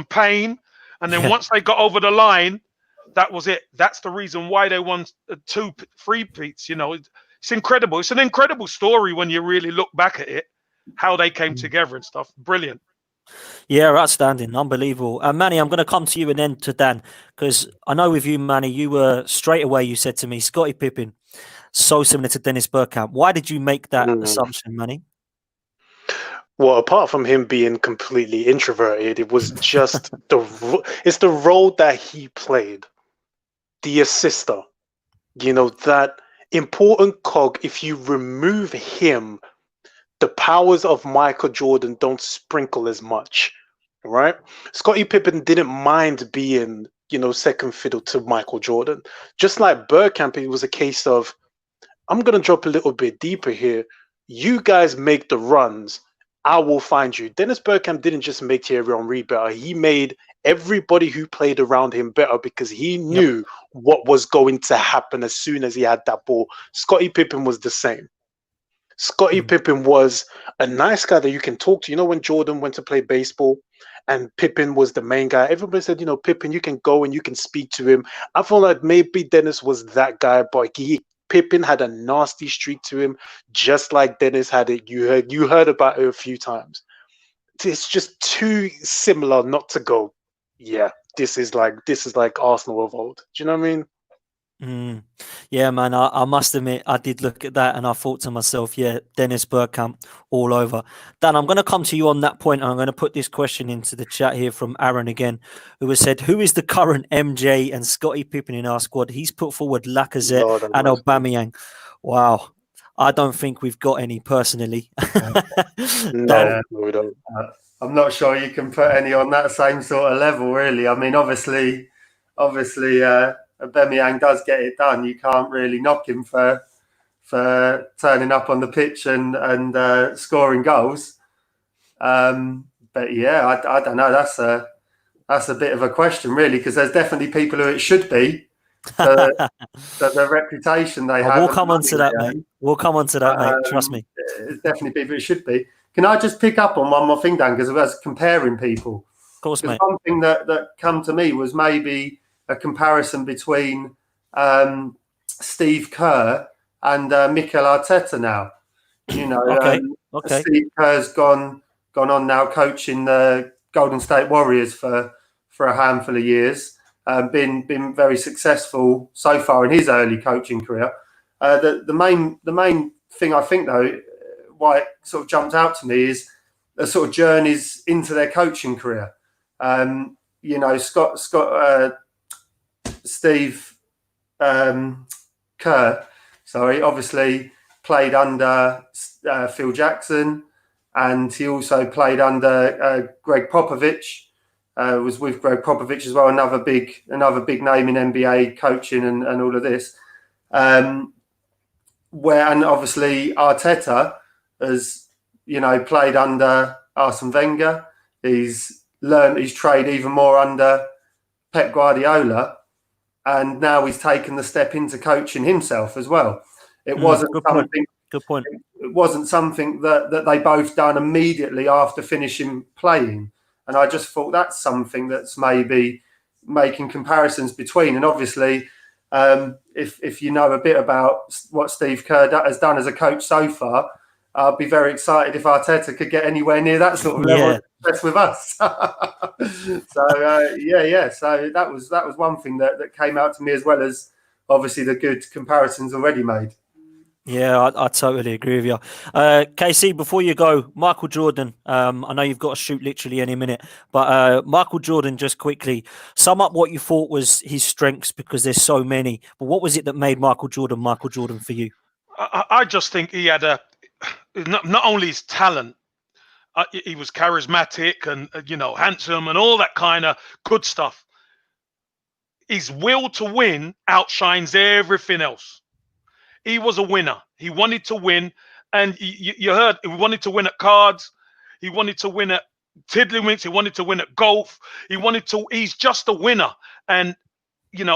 pain. And then once they got over the line, that was it. That's the reason why they won 2 3-peats. You know, it's incredible. It's an incredible story when you really look back at it, how they came together and stuff. Brilliant. Yeah, outstanding, unbelievable. Manny, I'm going to come to you and then to Dan, because I know with you, Manny, you were straight away. You said to me, Scottie Pippen, so similar to Dennis Bergkamp. Why did you make that assumption, Manny? Well, apart from him being completely introverted, it was just it's the role that he played, the assister. You know, that important cog. If you remove him, the powers of Michael Jordan don't sprinkle as much, right? Scottie Pippen didn't mind being, second fiddle to Michael Jordan. Just like Bergkamp, it was a case of, I'm going to drop a little bit deeper here. You guys make the runs. I will find you. Dennis Bergkamp didn't just make Thierry Henry better. He made everybody who played around him better because he knew what was going to happen as soon as he had that ball. Scottie Pippen was the same. Scottie Pippen was a nice guy that you can talk to. You know, when Jordan went to play baseball and Pippen was the main guy, everybody said, Pippen, you can go and you can speak to him. I feel like maybe Dennis was that guy, but Pippen had a nasty streak to him, just like Dennis had it. You heard about it a few times. It's just too similar not to go, yeah, this is like Arsenal of old. Do you know what I mean? Yeah, man, I must admit, I did look at that and I thought to myself, yeah, Dennis Bergkamp all over. Dan, I'm going to come to you on that point, and I'm going to put this question into the chat here from Aaron again, who has said, who is the current MJ and Scottie Pippen in our squad? He's put forward Lacazette and Aubameyang. Wow. I don't think we've got any personally. No, we don't. I'm not sure you can put any on that same sort of level, really. I mean, obviously, Aubameyang does get it done. You can't really knock him for turning up on the pitch and scoring goals. But yeah, I don't know. That's a bit of a question, really, because there's definitely people who it should be. The reputation they have. We'll come on to that, mate. We'll come on to that, mate. Trust me. It's definitely people it should be. Can I just pick up on one more thing, Dan? Because I was comparing people. Of course, mate. Something that come to me was maybe a comparison between Steve Kerr and Mikel Arteta now. Okay. Steve Kerr's gone on now coaching the Golden State Warriors for a handful of years. Been very successful so far in his early coaching career. The main thing I think, though, why it sort of jumped out to me is the sort of journeys into their coaching career. Steve Kerr, obviously played under Phil Jackson, and he also played under Greg Popovich. Was with Greg Popovich as well, another big name in NBA coaching and all of this. And obviously Arteta has played under Arsene Wenger. He's learned his trade even more under Pep Guardiola, and now he's taken the step into coaching himself as well. It wasn't something. Good point. It wasn't something that they both done immediately after finishing playing. And I just thought that's something that's maybe making comparisons between. And obviously, if you know a bit about what Steve Kerr has done as a coach so far, I'd be very excited if Arteta could get anywhere near that sort of level with us. So that was one thing that came out to me, as well as obviously the good comparisons already made. Yeah, I totally agree with you. KC, before you go, Michael Jordan, I know you've got to shoot literally any minute, but Michael Jordan, just quickly, sum up what you thought was his strengths, because there's so many, but what was it that made Michael Jordan for you? I just think he had not only his talent, he was charismatic and, handsome and all that kind of good stuff. His will to win outshines everything else. He was a winner. He wanted to win. And you heard, he wanted to win at cards. He wanted to win at tiddlywinks. He wanted to win at golf. He's just a winner. And,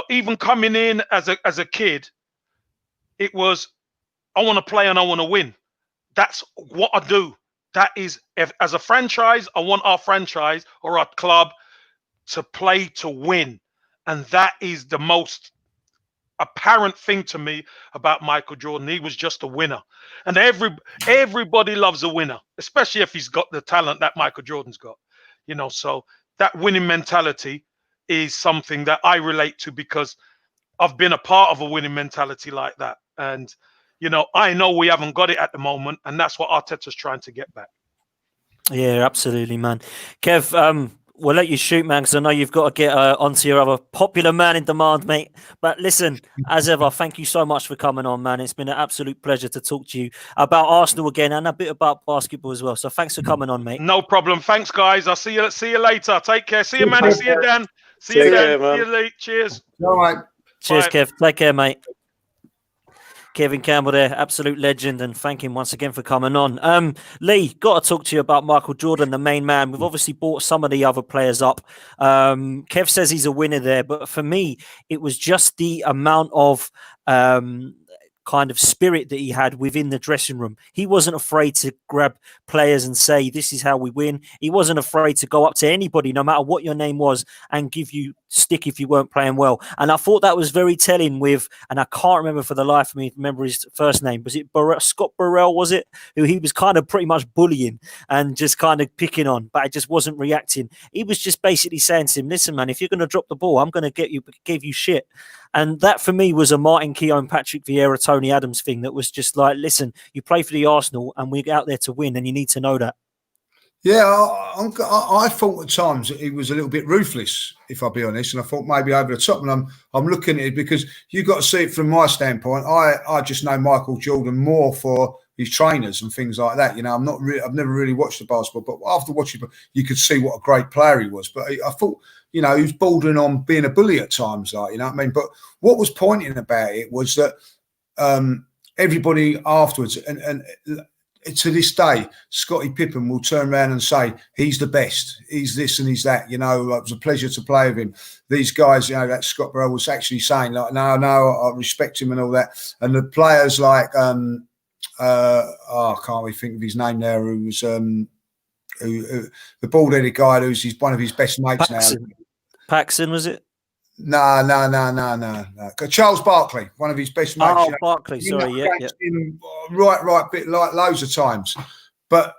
even coming in as a kid, it was, I want to play and I want to win. That's what I do. That is, as a franchise, I want our franchise or our club to play to win. And that is the most apparent thing to me about Michael Jordan. He was just a winner, and everybody loves a winner, especially if he's got the talent that Michael Jordan's got. you know. So that winning mentality is something that I relate to because I've been a part of a winning mentality like that. And, you know, I know we haven't got it at the moment, and that's what Arteta's trying to get back. Yeah, absolutely, man. Kev, we'll let you shoot, man, because I know you've got to get onto your other popular man in demand, mate. But listen, as ever, thank you so much for coming on, man. It's been an absolute pleasure to talk to you about Arsenal again and a bit about basketball as well. So thanks for coming on, mate. No problem. Thanks, guys. I'll see you later. Take care. See you, Manny. See you, Dan. See you, Dan. See you, Lee. Cheers. All right. Cheers, Bye. Kev. Take care, mate. Kevin Campbell there, absolute legend, and thank him once again for coming on. Lee, got to talk to you about Michael Jordan, the main man. We've obviously brought some of the other players up. Kev says he's a winner there, but for me, it was just the amount of kind of spirit that he had within the dressing room. He wasn't afraid to grab players and say, this is how we win. He wasn't afraid to go up to anybody, no matter what your name was, and give you stick if you weren't playing well. And I thought that was very telling with, and I can't remember for the life of me, remember his first name. Was it Scott Burrell, was it? Who he was kind of pretty much bullying and just kind of picking on, but I just wasn't reacting. He was just basically saying to him, listen, man, if you're going to drop the ball, I'm going to give you shit. And that for me was a Martin Keown, Patrick Vieira, Tony Adams thing that was just like, listen, you play for the Arsenal and we're out there to win, and you need to know that. Yeah, I thought at times he was a little bit ruthless, if I'll be honest, and I thought maybe over the top. And I'm looking at it because you've got to see it from my standpoint. I just know Michael Jordan more for his trainers and things like that. You know, I've never really watched the basketball, but after watching, you could see what a great player he was. But I thought, you know, he was bordering on being a bully at times, like, you know what I mean? But what was pointing about it was that everybody afterwards, and to this day, Scottie Pippen will turn around and say, he's the best, he's this and he's that, you know, it was a pleasure to play with him. These guys, you know, that Scott Burrell was actually saying, like, no, I respect him and all that. And the players like, can't we think of his name now, who was the bald-headed guy who's one of his best mates now. Paxson, was it? No. Charles Barkley, one of his best mates. Oh, you know, Barkley, sorry, yeah. Him right, bit like loads of times. But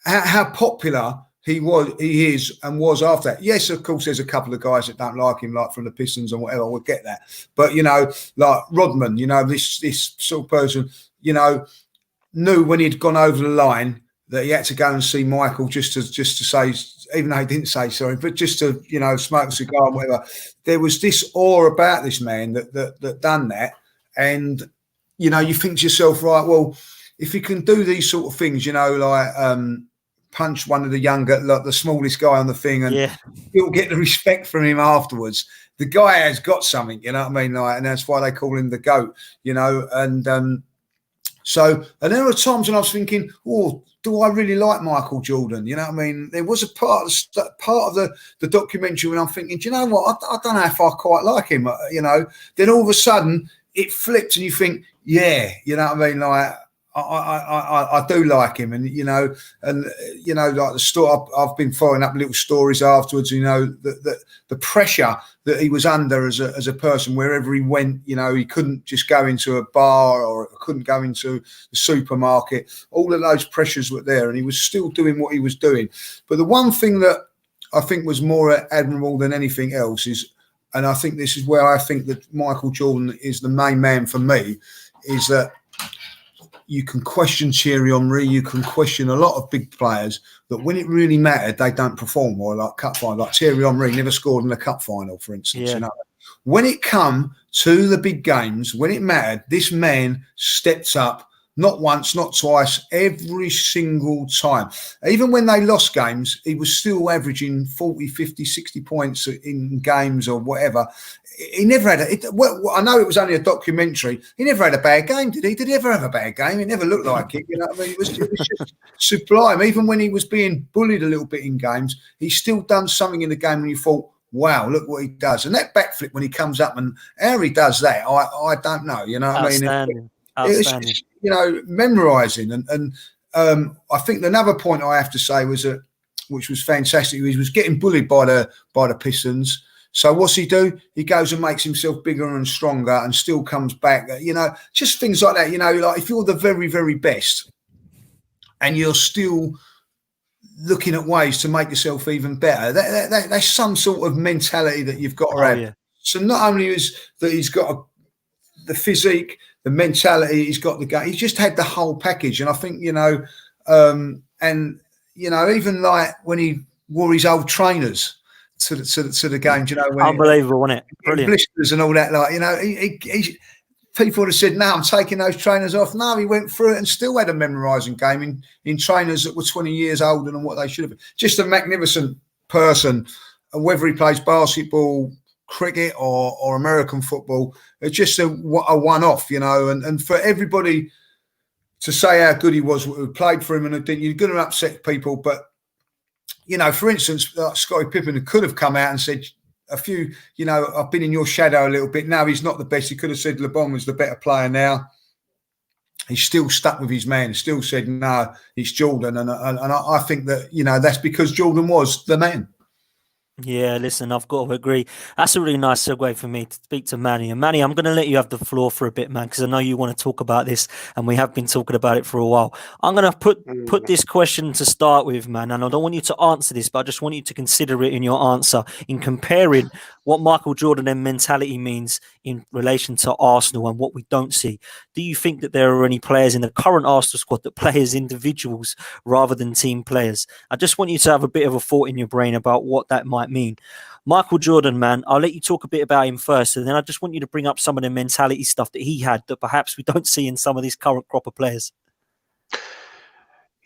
how popular he is and was after that. Yes, of course, there's a couple of guys that don't like him, like from the Pistons and whatever. We'll get that. But, you know, like Rodman, you know, this sort of person, you know, knew when he'd gone over the line that he had to go and see Michael just to say, even though he didn't say sorry, but just to, you know, smoke a cigar and whatever. There was this awe about this man that done that. And, you know, you think to yourself, right, well, if he can do these sort of things, you know, like punch one of the younger, like the smallest guy on the thing, and you'll get the respect from him afterwards. The guy has got something, you know what I mean? Like, and that's why they call him the GOAT, you know, and so, and there were times when I was thinking, oh, do I really like Michael Jordan? You know what I mean? There was a part of the documentary when I'm thinking, do you know what? I don't know if I quite like him, you know. Then all of a sudden it flipped and you think, yeah, you know what I mean? Like, I do like him, and you know, like the story. I've been following up little stories afterwards. You know, the pressure that he was under as a person, wherever he went. You know, he couldn't just go into a bar or couldn't go into the supermarket. All of those pressures were there, and he was still doing what he was doing. But the one thing that I think was more admirable than anything else is, and I think this is where I think that Michael Jordan is the main man for me, is that. You can question Thierry Henry, you can question a lot of big players that when it really mattered, they don't perform, or like cup final. Like Thierry Henry never scored in a cup final, for instance. You know, when it come to the big games, when it mattered, this man stepped up. Not once, not twice, every single time. Even when they lost games, he was still averaging 40, 50, 60 points in games or whatever. He never had I know it was only a documentary. He never had a bad game, did he? Did he ever have a bad game? It never looked like it. You know what I mean? It was just sublime. Even when he was being bullied a little bit in games, he still done something in the game and you thought, wow, look what he does. And that backflip when he comes up and how he does that, I don't know. You know what I mean? Outstanding. It's, you know, memorising. And I think another point I have to say was that, which was fantastic, he was getting bullied by the Pistons. So what's he do? He goes and makes himself bigger and stronger and still comes back. You know, just things like that. You know, like if you're the very, very best and you're still looking at ways to make yourself even better. That's some sort of mentality that you've got to have. Yeah. So not only is that he's got the physique, the mentality, he's got the game. He's just had the whole package, and I think even like when he wore his old trainers to the game, when unbelievable, wasn't it? Brilliant. Blisters and all that, he people would have said, "No, I'm taking those trainers off." No, he went through it and still had a memorising game in trainers that were 20 years older than what they should have been. Just a magnificent person, and whether he plays basketball, cricket, or American football, it's just a one-off, and for everybody to say how good he was, who played for him, and you're going to upset people, but for instance, like Scottie Pippen could have come out and said a few, I've been in your shadow a little bit. No, he's not the best. He could have said LeBron was the better player now. He's still stuck with his man. Still said, no, it's Jordan. And I think that, that's because Jordan was the man. Yeah, listen, I've got to agree. That's a really nice segue for me to speak to Manny. And Manny, I'm going to let you have the floor for a bit, man, because I know you want to talk about this, and we have been talking about it for a while. I'm going to put this question to start with, man, and I don't want you to answer this, but I just want you to consider it in your answer in comparing what Michael Jordan and mentality means in relation to Arsenal and what we don't see. Do you think that there are any players in the current Arsenal squad that play as individuals rather than team players? I just want you to have a bit of a thought in your brain about what that might mean. Michael Jordan, man, I'll let you talk a bit about him first, and then I just want you to bring up some of the mentality stuff that he had that perhaps we don't see in some of these current crop of players.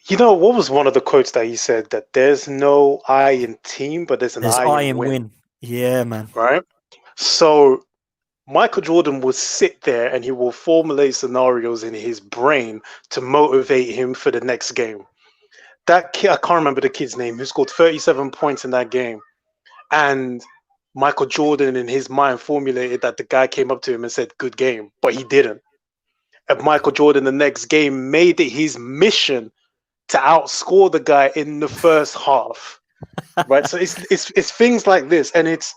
What was one of the quotes that he said? That there's no I in team, but there's I in win. Yeah, man. Right? So Michael Jordan will sit there and he will formulate scenarios in his brain to motivate him for the next game. That kid, I can't remember the kid's name, who scored 37 points in that game. And Michael Jordan in his mind formulated that the guy came up to him and said, good game, but he didn't. And Michael Jordan the next game made it his mission to outscore the guy in the first half. Right? So it's things like this. And it's,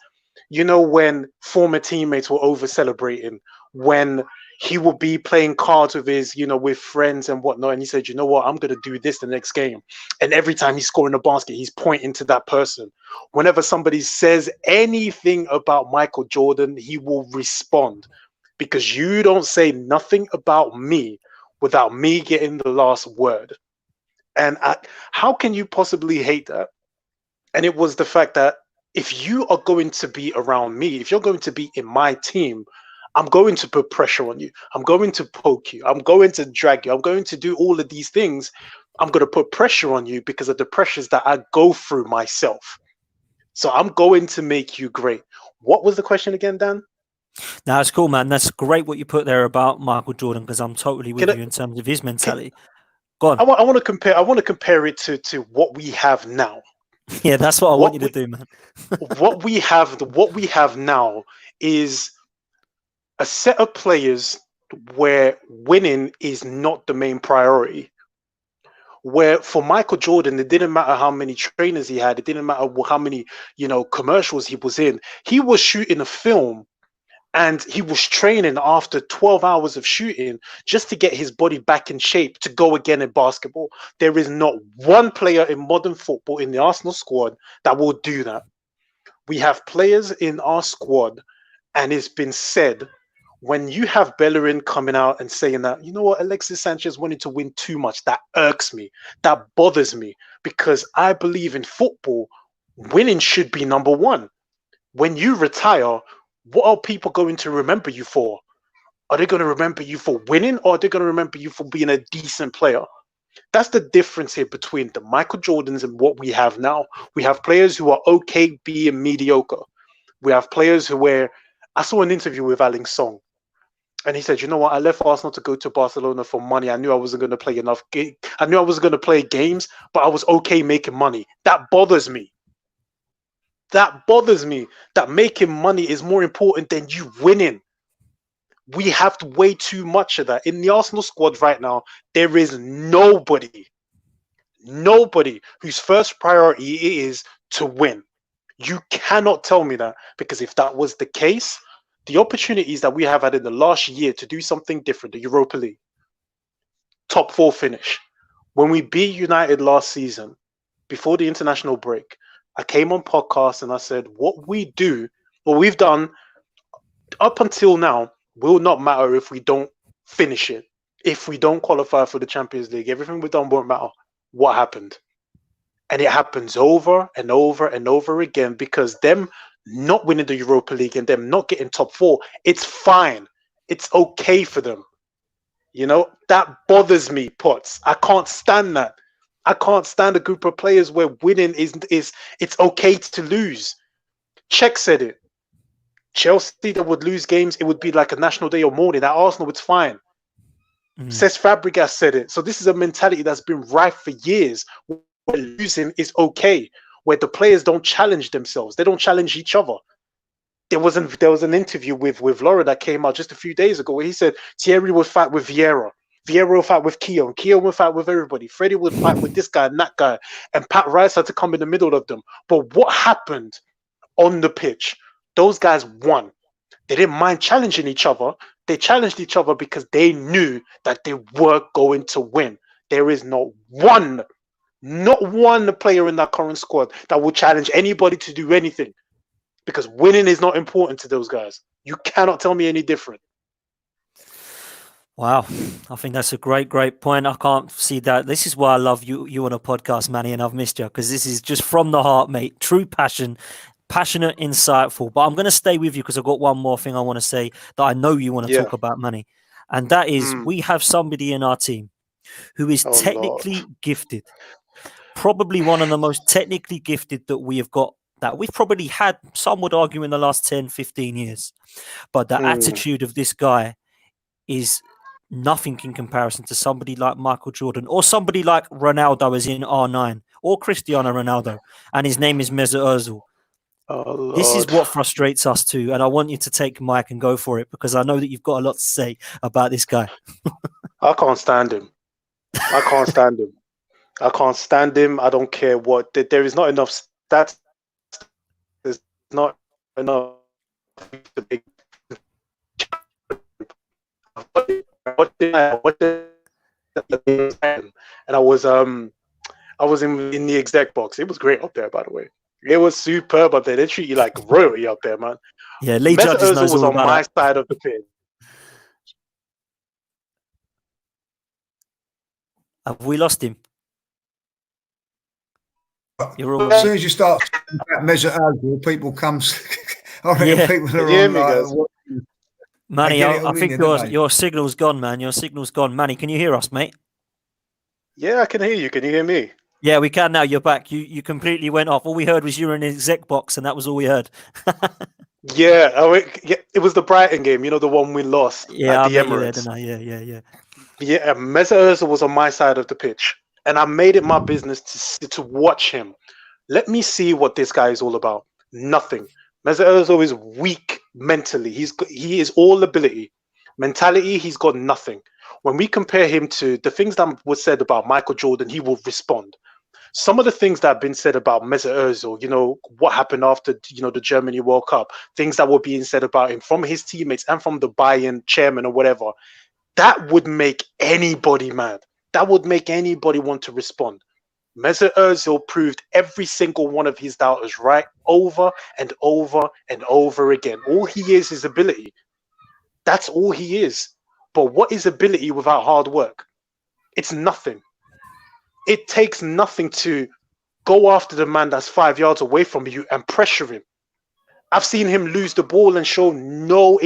when former teammates were over celebrating, when he would be playing cards with his, with friends and whatnot. And he said, I'm going to do this the next game. And every time he's scoring a basket, he's pointing to that person. Whenever somebody says anything about Michael Jordan, he will respond, because you don't say nothing about me without me getting the last word. And how can you possibly hate that? And it was the fact that if you are going to be around me, if you're going to be in my team, I'm going to put pressure on you. I'm going to poke you. I'm going to drag you. I'm going to do all of these things. I'm going to put pressure on you because of the pressures that I go through myself. So I'm going to make you great. What was the question again, Dan? No, it's cool, man. That's great what you put there about Michael Jordan, because I'm totally with you in terms of his mentality. Go on. I want to compare it to what we have now. Yeah, that's what I want you to do, man. what we have now is a set of players where winning is not the main priority. Where for Michael Jordan, it didn't matter how many trainers he had. It didn't matter how many, commercials he was in. He was shooting a film and he was training after 12 hours of shooting just to get his body back in shape to go again in basketball. There is not one player in modern football in the Arsenal squad that will do that. We have players in our squad, and it's been said, when you have Bellerin coming out and saying that, Alexis Sanchez wanted to win too much, that irks me. That bothers me, because I believe in football, winning should be number one. When you retire, what are people going to remember you for? Are they going to remember you for winning, or are they going to remember you for being a decent player? That's the difference here between the Michael Jordans and what we have now. We have players who are okay being mediocre. We have players I saw an interview with Aling Song, and he said, I left Arsenal to go to Barcelona for money. I knew I wasn't going to play enough. I knew I wasn't going to play games, but I was okay making money. That bothers me. That bothers me, that making money is more important than you winning. We have way too much of that. In the Arsenal squad right now, there is nobody whose first priority is to win. You cannot tell me that, because if that was the case, the opportunities that we have had in the last year to do something different, the Europa League, top 4 finish. When we beat United last season, before the international break. I came on podcast and I said, what we've done up until now will not matter if we don't finish it. If we don't qualify for the Champions League, everything we've done won't matter. What happened? And it happens over and over and over again, because them not winning the Europa League and them not getting top 4, it's fine. It's okay for them. You know, that bothers me, Potts. I can't stand that. I can't stand a group of players where winning is it's okay to lose. Czech said it. Chelsea that would lose games, it would be like a national day or mourning. At Arsenal, it's fine. Cesc Fabregas said it. So this is a mentality that's been rife for years, where losing is okay, where the players don't challenge themselves. They don't challenge each other. There was an interview with Laura that came out just a few days ago where he said Thierry would fight with Vieira. Vieira would fight with Keown. Keown would fight with everybody. Freddie would fight with this guy and that guy. And Pat Rice had to come in the middle of them. But what happened on the pitch? Those guys won. They didn't mind challenging each other. They challenged each other because they knew that they were going to win. There is not one player in that current squad that will challenge anybody to do anything, because winning is not important to those guys. You cannot tell me any different. Wow, I think that's a great point. I can't see that. This is why I love you on a podcast, Manny, and I've missed you, because this is just from the heart, mate. True passion, passionate, insightful. But I'm going to stay with you because I've got one more thing I want to say that I know you want to talk about, Manny. And that is we have somebody in our team who is technically gifted. Probably one of the most technically gifted that we have got, that we've probably had, some would argue, in the last 10, 15 years. But the attitude of this guy is nothing in comparison to somebody like Michael Jordan or somebody like Ronaldo as in R9 or Cristiano Ronaldo. And his name is Mesut Özil. Oh, this is what frustrates us too. And I want you to take Mike and go for it, because I know that you've got a lot to say about this guy. I can't stand him. I can't stand him. I can't stand him. I don't care what. There is not enough stats. There's not enough to make. And I was in the exec box. It was great up there, by the way. It was superb up there. They treat you like royalty up there, man. Yeah, Lee Mesut Judges knows Özil was all on about my that. side of the pitch. Have we lost him? You're all As soon as you start Mesut Özil, people come. I reckon people are on like, Manny, I think in, your signal's gone, man. Your signal's gone. Manny, can you hear us, mate? Yeah, I can hear you. Can you hear me? Yeah, we can now. You're back. You completely went off. All we heard was you were in the exec box, and that was all we heard. Yeah, it was the Brighton game. You know, the one we lost at the Emirates. Yeah, Mesut Özil was on my side of the pitch, and I made it my business to watch him. Let me see what this guy is all about. Nothing. Mesut Özil is weak mentally. He is all ability. Mentality, he's got nothing. When we compare him to the things that was said about Michael Jordan, he will respond. Some of the things that have been said about Mesut Özil, you know, what happened after, you know, the Germany World Cup, things that were being said about him from his teammates and from the Bayern chairman or whatever, that would make anybody mad. That would make anybody want to respond. Mesut Özil proved every single one of his doubters right over and over and over again. All he is ability. That's all he is. But what is ability without hard work? It's nothing. It takes nothing to go after the man that's 5 yards away from you and pressure him. I've seen him lose the ball and show no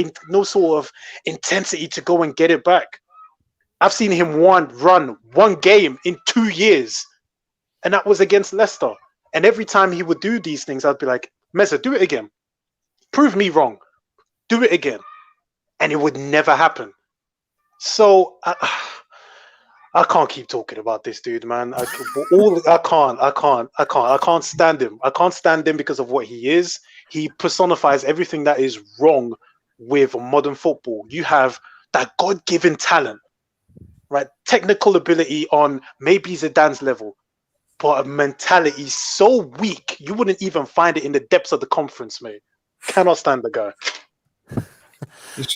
sort of intensity to go and get it back. I've seen him run one game in 2 years, and that was against Leicester. And every time he would do these things, I'd be like, Mesut, do it again. Prove me wrong. Do it again. And it would never happen. So I can't keep talking about this dude, man. I can't stand him. I can't stand him because of what he is. He personifies everything that is wrong with modern football. You have that God-given talent, right? Technical ability on maybe Zidane's level, but a mentality so weak, you wouldn't even find it in the depths of the conference, mate. Cannot stand the guy.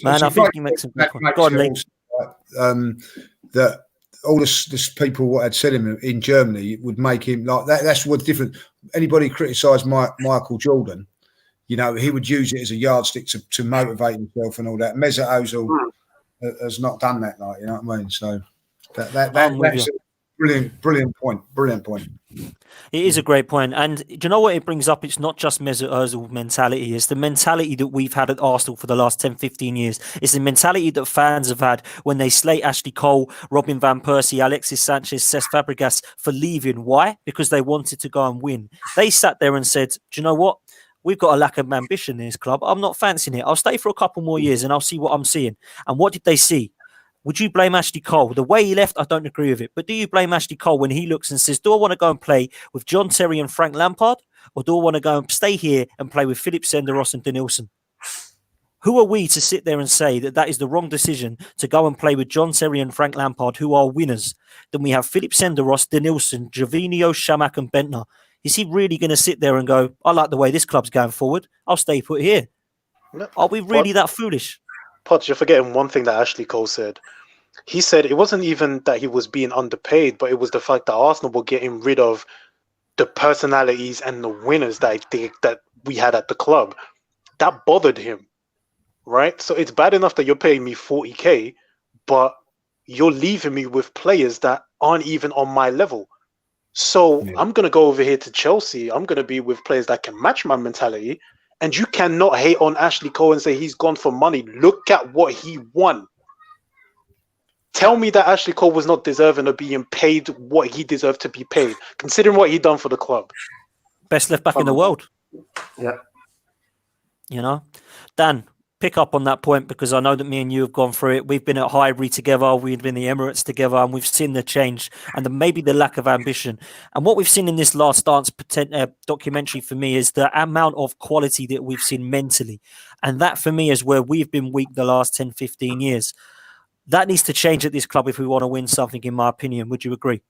Man, I think you make some good points. God, Lee. That all this people what had said him in Germany would make him like that. That's what different. Anybody criticised Michael Jordan, you know, he would use it as a yardstick to motivate himself and all that. Mesut Ozil has not done that, like, you know what I mean? So that's a brilliant point. It is a great point. And do you know what it brings up? It's not just Mesut Ozil mentality. It's the mentality that we've had at Arsenal for the last 10, 15 years. It's the mentality that fans have had when they slate Ashley Cole, Robin van Persie, Alexis Sanchez, Cesc Fabregas for leaving. Why? Because they wanted to go and win. They sat there and said, do you know what? We've got a lack of ambition in this club. I'm not fancying it. I'll stay for a couple more years and I'll see what I'm seeing. And what did they see? Would you blame Ashley Cole? The way he left, I don't agree with it. But do you blame Ashley Cole when he looks and says, do I want to go and play with John Terry and Frank Lampard? Or do I want to go and stay here and play with Philip Senderos and Denilson? Who are we to sit there and say that is the wrong decision to go and play with John Terry and Frank Lampard, who are winners? Then we have Philip Senderos, Denilson, Jovino, Shamak and Bentner. Is he really going to sit there and go, I like the way this club's going forward. I'll stay put here. No. Are we really that foolish? Potts, you're forgetting one thing that Ashley Cole said. He said it wasn't even that he was being underpaid, but it was the fact that Arsenal were getting rid of the personalities and the winners that we had at the club. That bothered him, right? So it's bad enough that you're paying me 40k, but you're leaving me with players that aren't even on my level. So I'm going to go over here to Chelsea. I'm going to be with players that can match my mentality. And you cannot hate on Ashley Cole and say he's gone for money. Look at what he won. Tell me that Ashley Cole was not deserving of being paid what he deserved to be paid, considering what he done for the club. Best left back in the world. Yeah. You know, Dan, pick up on that point, because I know that me and you have gone through it. We've been at Highbury together. We've been in the Emirates together, and we've seen the change and maybe the lack of ambition. And what we've seen in this Last Dance documentary for me is the amount of quality that we've seen mentally. And that for me is where we've been weak the last 10, 15 years. That needs to change at this club if we want to win something, in my opinion. Would you agree?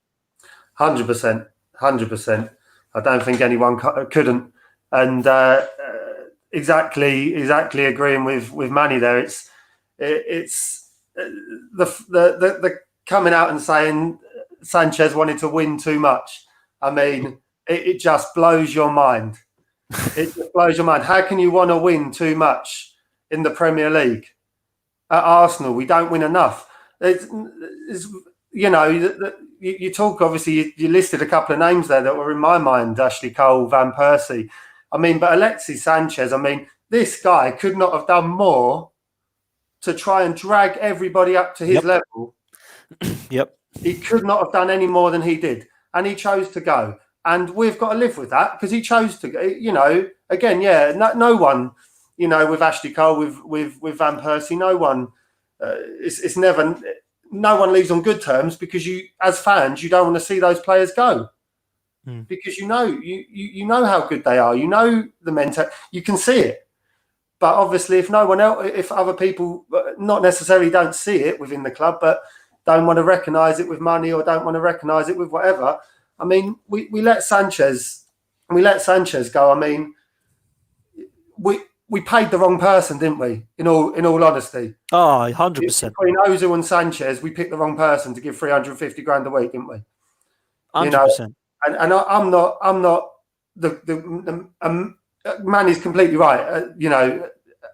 100%. 100%. I don't think anyone couldn't. And exactly agreeing with Manny there. It's the coming out and saying Sanchez wanted to win too much. I mean, it just blows your mind. It just blows your mind. How can you want to win too much in the Premier League? At Arsenal, we don't win enough. It's you know, you talk, obviously, you listed a couple of names there that were in my mind, Ashley Cole, Van Persie. I mean, but Alexis Sanchez, I mean, this guy could not have done more to try and drag everybody up to his level. Yep. He could not have done any more than he did. And he chose to go. And we've got to live with that because he chose to go. You know, again, no one... You know, with Ashley Cole, with Van Persie, no one leaves on good terms, because you, as fans, you don't want to see those players go, because you know how good they are, you know the mental, you can see it. But obviously, if no one else, if other people not necessarily don't see it within the club, but don't want to recognise it with money or don't want to recognise it with whatever, I mean, we let Sanchez go. I mean, we paid the wrong person, didn't we? In all honesty. Oh, 100%. Between Ozil and Sanchez, we picked the wrong person to give 350 grand a week, didn't we? 100%. You know, and I'm not man is completely right. You know,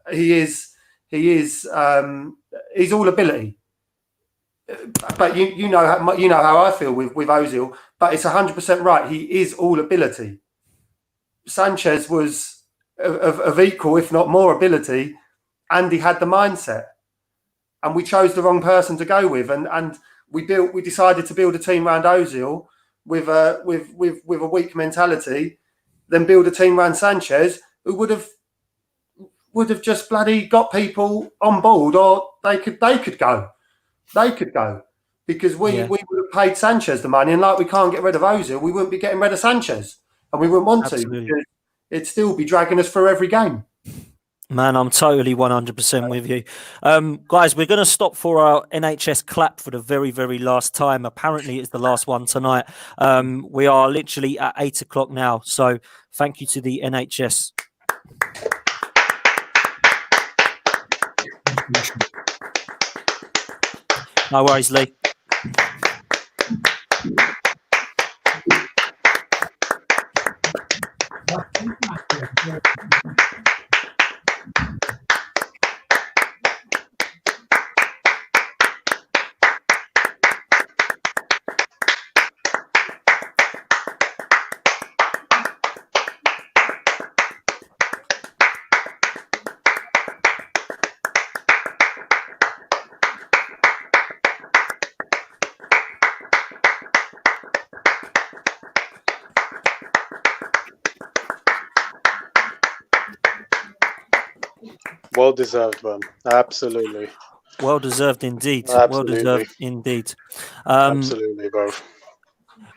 he's all ability. But you know how I feel with Ozil. But it's 100% right. He is all ability. Sanchez was of equal, if not more, ability, and he had the mindset, and we chose the wrong person to go with, and we decided to build a team around Özil with a weak mentality, then build a team around Sanchez, who would have just bloody got people on board, or they could go, because we would have paid Sanchez the money, and like we can't get rid of Özil, we wouldn't be getting rid of Sanchez, and we wouldn't want Absolutely. to. It'd still be dragging us through every game. Man, I'm totally 100% with you. Guys, we're going to stop for our NHS clap for the very, very last time. Apparently, it's the last one tonight. We are literally at 8 o'clock now. So thank you to the NHS. No worries, Lee. Well deserved, man. Absolutely. Well deserved indeed. Absolutely. Well deserved indeed. Absolutely, bro.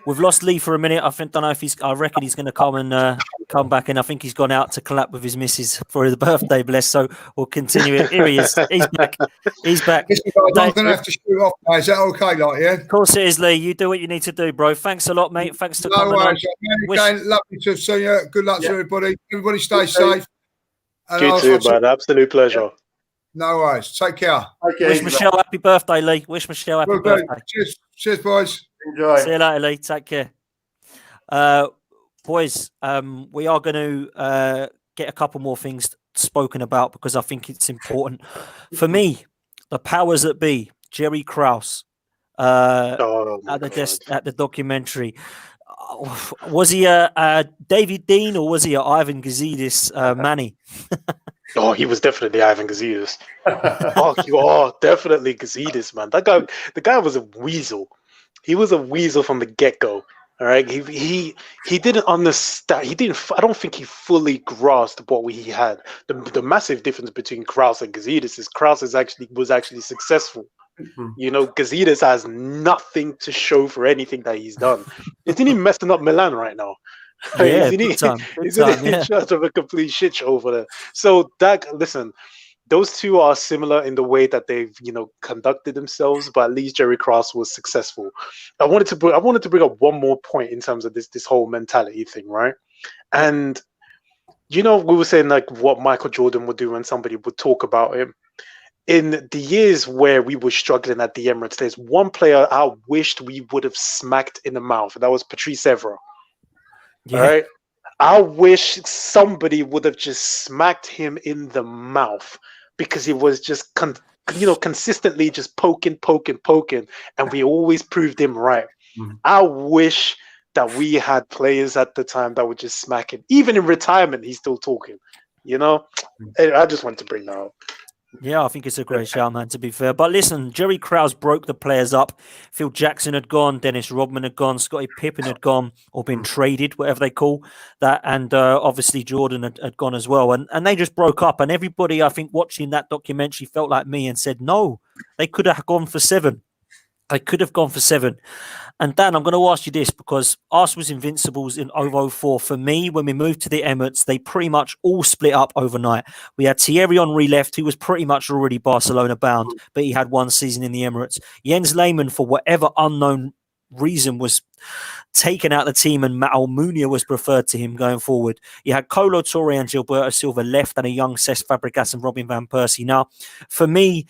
We've lost Lee for a minute. Don't know if he's. I reckon he's going to come and come back, and I think he's gone out to collab with his missus for the birthday bless. So we'll continue it. Here he is. He's back. He's back. Listen, guys, I'm going to have to shoot off, mate. Is that okay, like, yeah? Of course it is, Lee. You do what you need to do, bro. Thanks a lot, mate. Thanks for coming on. Again, lovely to see you. Good luck to everybody. Everybody stay safe. And You too, man. Absolute pleasure. No worries. Take care. Okay, Wish Michelle happy birthday, Lee. Wish Michelle happy birthday. Cheers. Cheers, boys. enjoy. See you later, Lee. Take care. Boys, we are going to get a couple more things spoken about because I think it's important. For me, the powers that be, Jerry Krause, at the documentary. Was he a David Dean or was he a Ivan Gazidis Manny? Oh, he was definitely Ivan Gazidis. Definitely Gazidis, man. The guy was a weasel. He was a weasel from the get-go. All right, he didn't understand. I don't think he fully grasped what he had. The massive difference between Krause and Gazidis is Krause was actually successful. Mhm. You know, Gazidis has nothing to show for anything that he's done. Isn't he messing up Milan right now? Yeah, Isn't he? big time, In charge of a complete shit show over there. So listen, those two are similar in the way that they've, conducted themselves, but at least Jerry Krause was successful. I wanted to bring up one more point in terms of this whole mentality thing, right? And we were saying like what Michael Jordan would do when somebody would talk about him. In the years where we were struggling at the Emirates, there's one player I wished we would have smacked in the mouth, and that was Patrice Evra. Yeah. All right. I wish somebody would have just smacked him in the mouth because he was just, consistently just poking, and we always proved him right. Mm-hmm. I wish that we had players at the time that would just smack him. Even in retirement, he's still talking. I just wanted to bring that up. Yeah, I think it's a great shout, man, to be fair. But listen, Jerry Krause broke the players up. Phil Jackson had gone, Dennis Rodman had gone, Scottie Pippen had gone or been traded, whatever they call that. And obviously Jordan had gone as well. And they just broke up. And everybody, I think, watching that documentary felt like me and said, no, they could have gone for 7. They could have gone for 7. And Dan, I'm going to ask you this because Arsenal's Invincibles in 004. For me, when we moved to the Emirates, they pretty much all split up overnight. We had Thierry Henry left, who was pretty much already Barcelona bound, but he had one season in the Emirates. Jens Lehmann, for whatever unknown reason, was taken out of the team and Almunia was preferred to him going forward. You had Kolo Touré and Gilberto Silva left and a young Cesc Fabregas and Robin van Persie. Now, for me,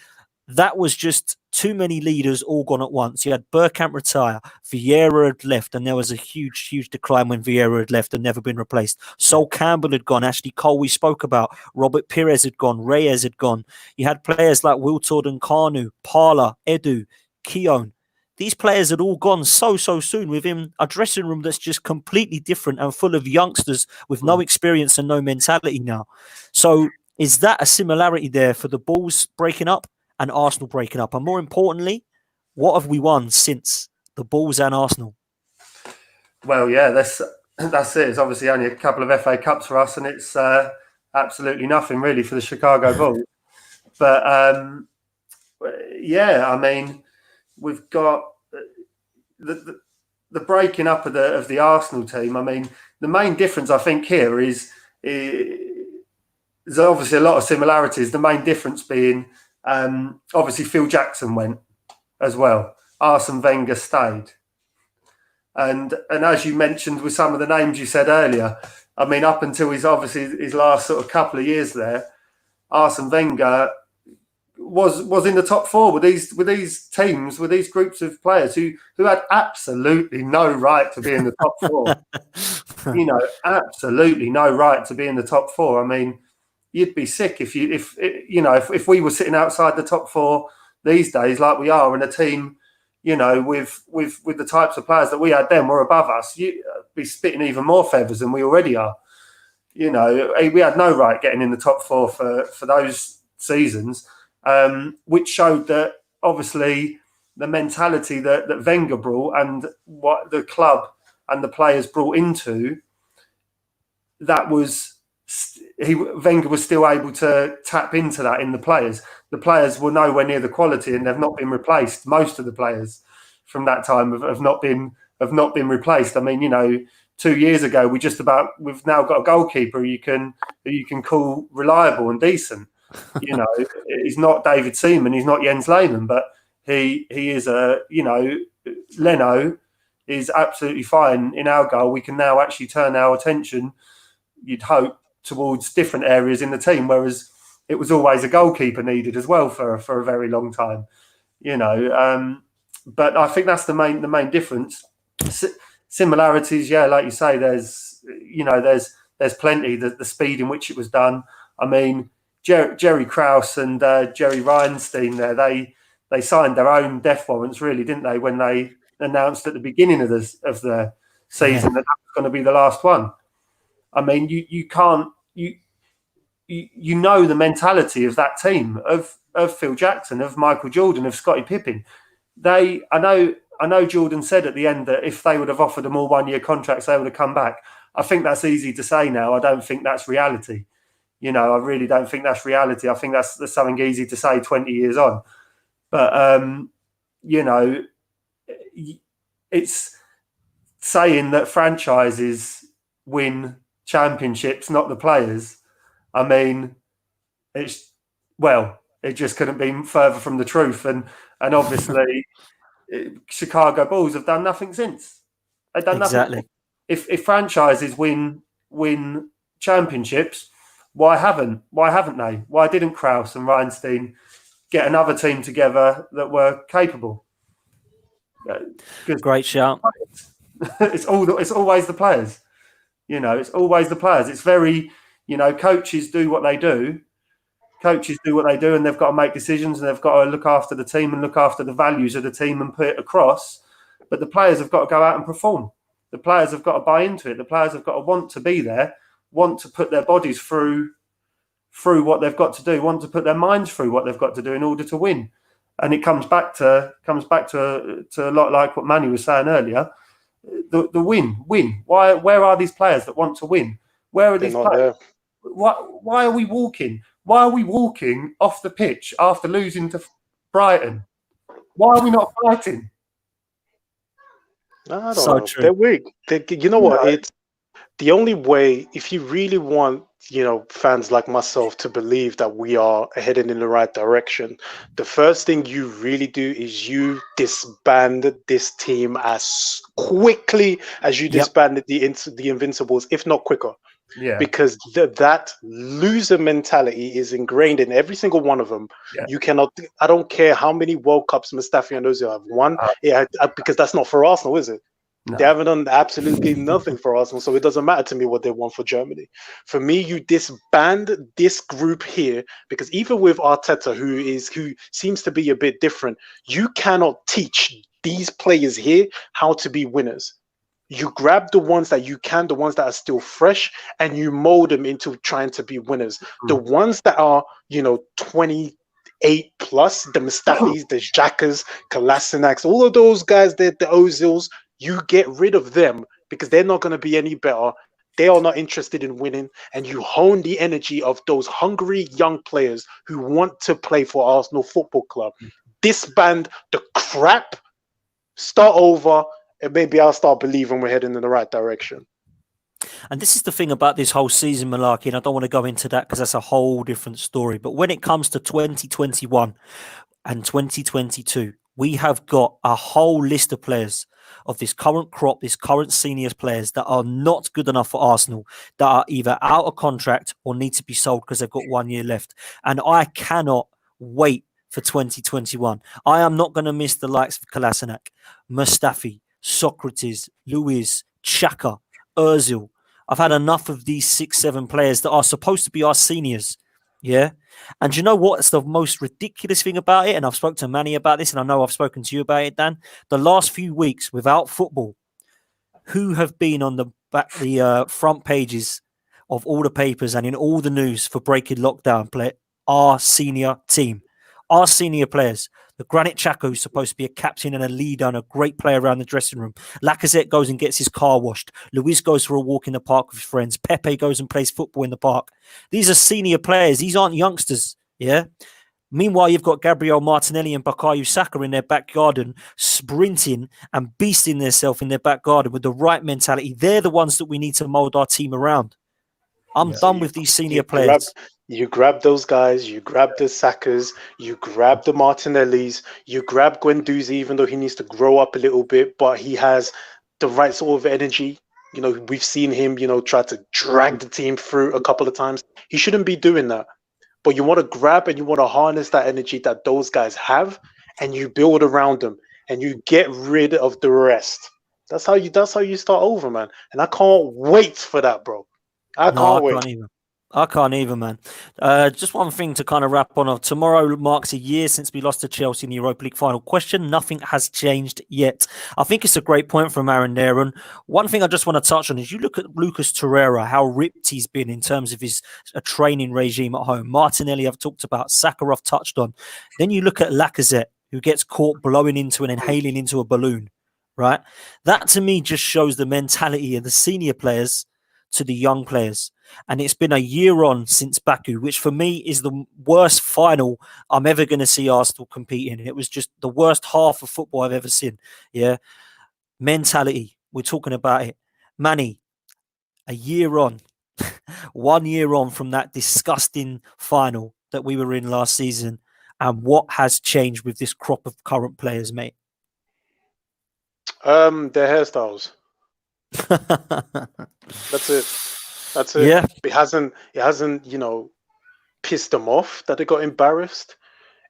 that was just too many leaders all gone at once. You had Bergkamp retire, Vieira had left, and there was a huge decline when Vieira had left and never been replaced. Sol Campbell had gone, Ashley Cole we spoke about, Robert Pires had gone, Reyes had gone. You had players like Wiltord and Kanu, Parla, Edu, Keown. These players had all gone so soon within a dressing room that's just completely different and full of youngsters with no experience and no mentality now. So is that a similarity there for the Bulls breaking up and Arsenal breaking up? And more importantly, what have we won since the Bulls and Arsenal? Well, yeah, that's it. It's obviously only a couple of FA Cups for us, and it's absolutely nothing really for the Chicago Bulls. But yeah, I mean, we've got the breaking up of the Arsenal team. I mean, the main difference I think here is there's obviously a lot of similarities. The main difference being obviously Phil Jackson went as well. Arsene Wenger stayed. And as you mentioned with some of the names you said earlier, I mean, up until his last sort of couple of years there, Arsene Wenger was in the top 4 with these teams, with these groups of players who had absolutely no right to be in the top 4. absolutely no right to be in the top four. I mean, you'd be sick if we were sitting outside the top four these days, like we are, and a team, with the types of players that we had then were above us, you'd be spitting even more feathers than we already are. We had no right getting in the top four for those seasons, which showed that obviously the mentality that Wenger brought and what the club and the players brought into, that was Wenger was still able to tap into that in the players. The players were nowhere near the quality, and they've not been replaced. Most of the players from that time have not been replaced. I mean, 2 years ago, we've now got a goalkeeper who you can call reliable and decent. He's not David Seaman, he's not Jens Lehmann, but he is Leno is absolutely fine in our goal. We can now actually turn our attention, you'd hope, towards different areas in the team, whereas it was always a goalkeeper needed as well for a very long time. But I think that's the main difference. Similarities, yeah, like you say, there's plenty. The speed in which it was done. I mean, Jerry Krause and Jerry Reinstein there, they signed their own death warrants, really, didn't they, when they announced at the beginning of the season that was going to be the last one. I mean, you can't the mentality of that team, of Phil Jackson, of Michael Jordan, of Scottie Pippen. I know Jordan said at the end that if they would have offered them all 1-year contracts, they would have come back. I think that's easy to say now. I don't think that's reality. I really don't think that's reality. I think that's something easy to say 20 years on. But, it's saying that franchises win championships, not the players. I mean, it just couldn't be further from the truth. And obviously, Chicago Bulls have done nothing since. They've done nothing. If franchises win championships, why haven't they? Why didn't Krause and Reinstein get another team together that were capable? Great shout. It's always the players. It's always the players. It's very, coaches do what they do. Coaches do what they do, and they've got to make decisions, and they've got to look after the team and look after the values of the team and put it across. But the players have got to go out and perform. The players have got to buy into it. The players have got to want to be there, want to put their bodies through what they've got to do, want to put their minds through what they've got to do in order to win. And it comes back to a lot like what Manny was saying earlier. The win. Where are these players that want to win? Where are these players? Why are we walking? Why are we walking off the pitch after losing to Brighton? Why are we not fighting? I don't know. True. They're weak. You know what? It's the only way, if you really want, fans like myself to believe that we are heading in the right direction, the first thing you really do is you disband this team as quickly as you disbanded the Invincibles, if not quicker. Yeah, because that loser mentality is ingrained in every single one of them. Yeah. You cannot. I don't care how many World Cups Mustafi and Özil have won. Because that's not for Arsenal, is it? No. They haven't done absolutely nothing for Arsenal, so it doesn't matter to me what they won for Germany. For me, you disband this group here, because even with Arteta, who seems to be a bit different, you cannot teach these players here how to be winners. You grab the ones that you can, the ones that are still fresh, and you mold them into trying to be winners. The ones that are, 28 plus, the Mustafis, the Xhakas, Kolasinaks, all of those guys, the Ozils, you get rid of them because they're not going to be any better. They are not interested in winning, and you hone the energy of those hungry young players who want to play for Arsenal Football Club. Disband the crap, start over, and maybe I'll start believing we're heading in the right direction. And this is the thing about this whole season malarkey, and I don't want to go into that because that's a whole different story. But when it comes to 2021 and 2022, we have got a whole list of players of this current crop, this current seniors players that are not good enough for Arsenal, that are either out of contract or need to be sold because they've got 1 year left. And I cannot wait for 2021. I am not going to miss the likes of Kolasinac, Mustafi, Socrates, Luiz, Xhaka, Özil, I've had enough of these 6-7 players that are supposed to be our seniors. Yeah. And you know what's the most ridiculous thing about it? And I've spoken to Manny about this, and I know I've spoken to you about it, Dan. The last few weeks without football, who have been on the front pages of all the papers and in all the news for breaking lockdown? Our senior team, our senior players. The Granit Xhaka, who's supposed to be a captain and a leader and a great player around the dressing room. Lacazette goes and gets his car washed. Luis goes for a walk in the park with his friends. Pepe goes and plays football in the park. These are senior players. These aren't youngsters. Yeah. Meanwhile, you've got Gabriel Martinelli and Bukayo Saka in their back garden, sprinting and beasting themselves in their back garden with the right mentality. They're the ones that we need to mould our team around. I'm done with these senior players. You grab those guys, you grab the Sakas, you grab the Martinellis, you grab Guendouzi, even though he needs to grow up a little bit, but he has the right sort of energy. You know, we've seen him, try to drag the team through a couple of times. He shouldn't be doing that. But you want to grab and you want to harness that energy that those guys have, and you build around them and you get rid of the rest. That's how you start over, man. And I can't wait for that, bro. I can't wait. I can't even, man. Just one thing to kind of wrap on. Tomorrow marks a year since we lost to Chelsea in the Europa League final. Question, nothing has changed yet. I think it's a great point from Aaron there. And one thing I just want to touch on is you look at Lucas Torreira, how ripped he's been in terms of his training regime at home. Martinelli I've talked about, Saka I've touched on. Then you look at Lacazette, who gets caught blowing into and inhaling into a balloon, right? That to me just shows the mentality of the senior players to the young players. And it's been a year on since Baku, which for me is the worst final I'm ever going to see Arsenal compete in. It was just the worst half of football I've ever seen. Yeah. Mentality. We're talking about it. Manny, a year on, 1 year on from that disgusting final that we were in last season. And what has changed with this crop of current players, mate? Their hairstyles. That's it. That's it. Yeah. It hasn't, pissed them off that they got embarrassed.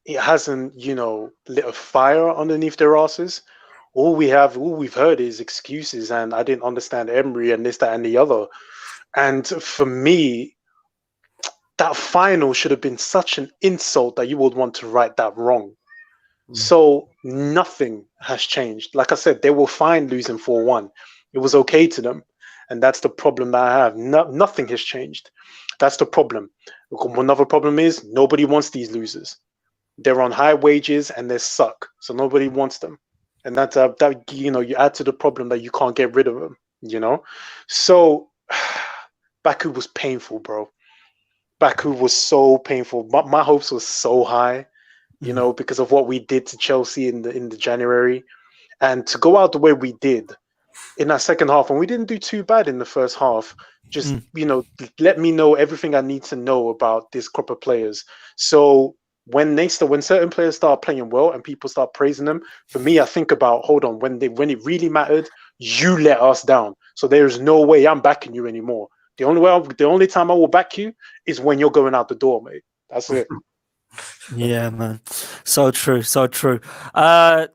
It hasn't, lit a fire underneath their asses. All we've heard is excuses, and I didn't understand Emery and this, that, and the other. And for me, that final should have been such an insult that you would want to right that wrong. So nothing has changed. Like I said, they were fine losing 4-1. It was okay to them. And that's the problem that I have. Nothing has changed. That's the problem. Another problem is nobody wants these losers. They're on high wages and they suck. So nobody wants them. And that's you add to the problem that you can't get rid of them, So Baku was painful, bro. Baku was so painful. My hopes were so high, because of what we did to Chelsea in the January. And to go out the way we did in that second half, and we didn't do too bad in the first half. Just, let me know everything I need to know about this crop of players. So when certain players start playing well and people start praising them, for me, I think about, hold on, when it really mattered, you let us down. So there's no way I'm backing you anymore. The only time I will back you is when you're going out the door, mate. That's it. Yeah, man. So true. So true.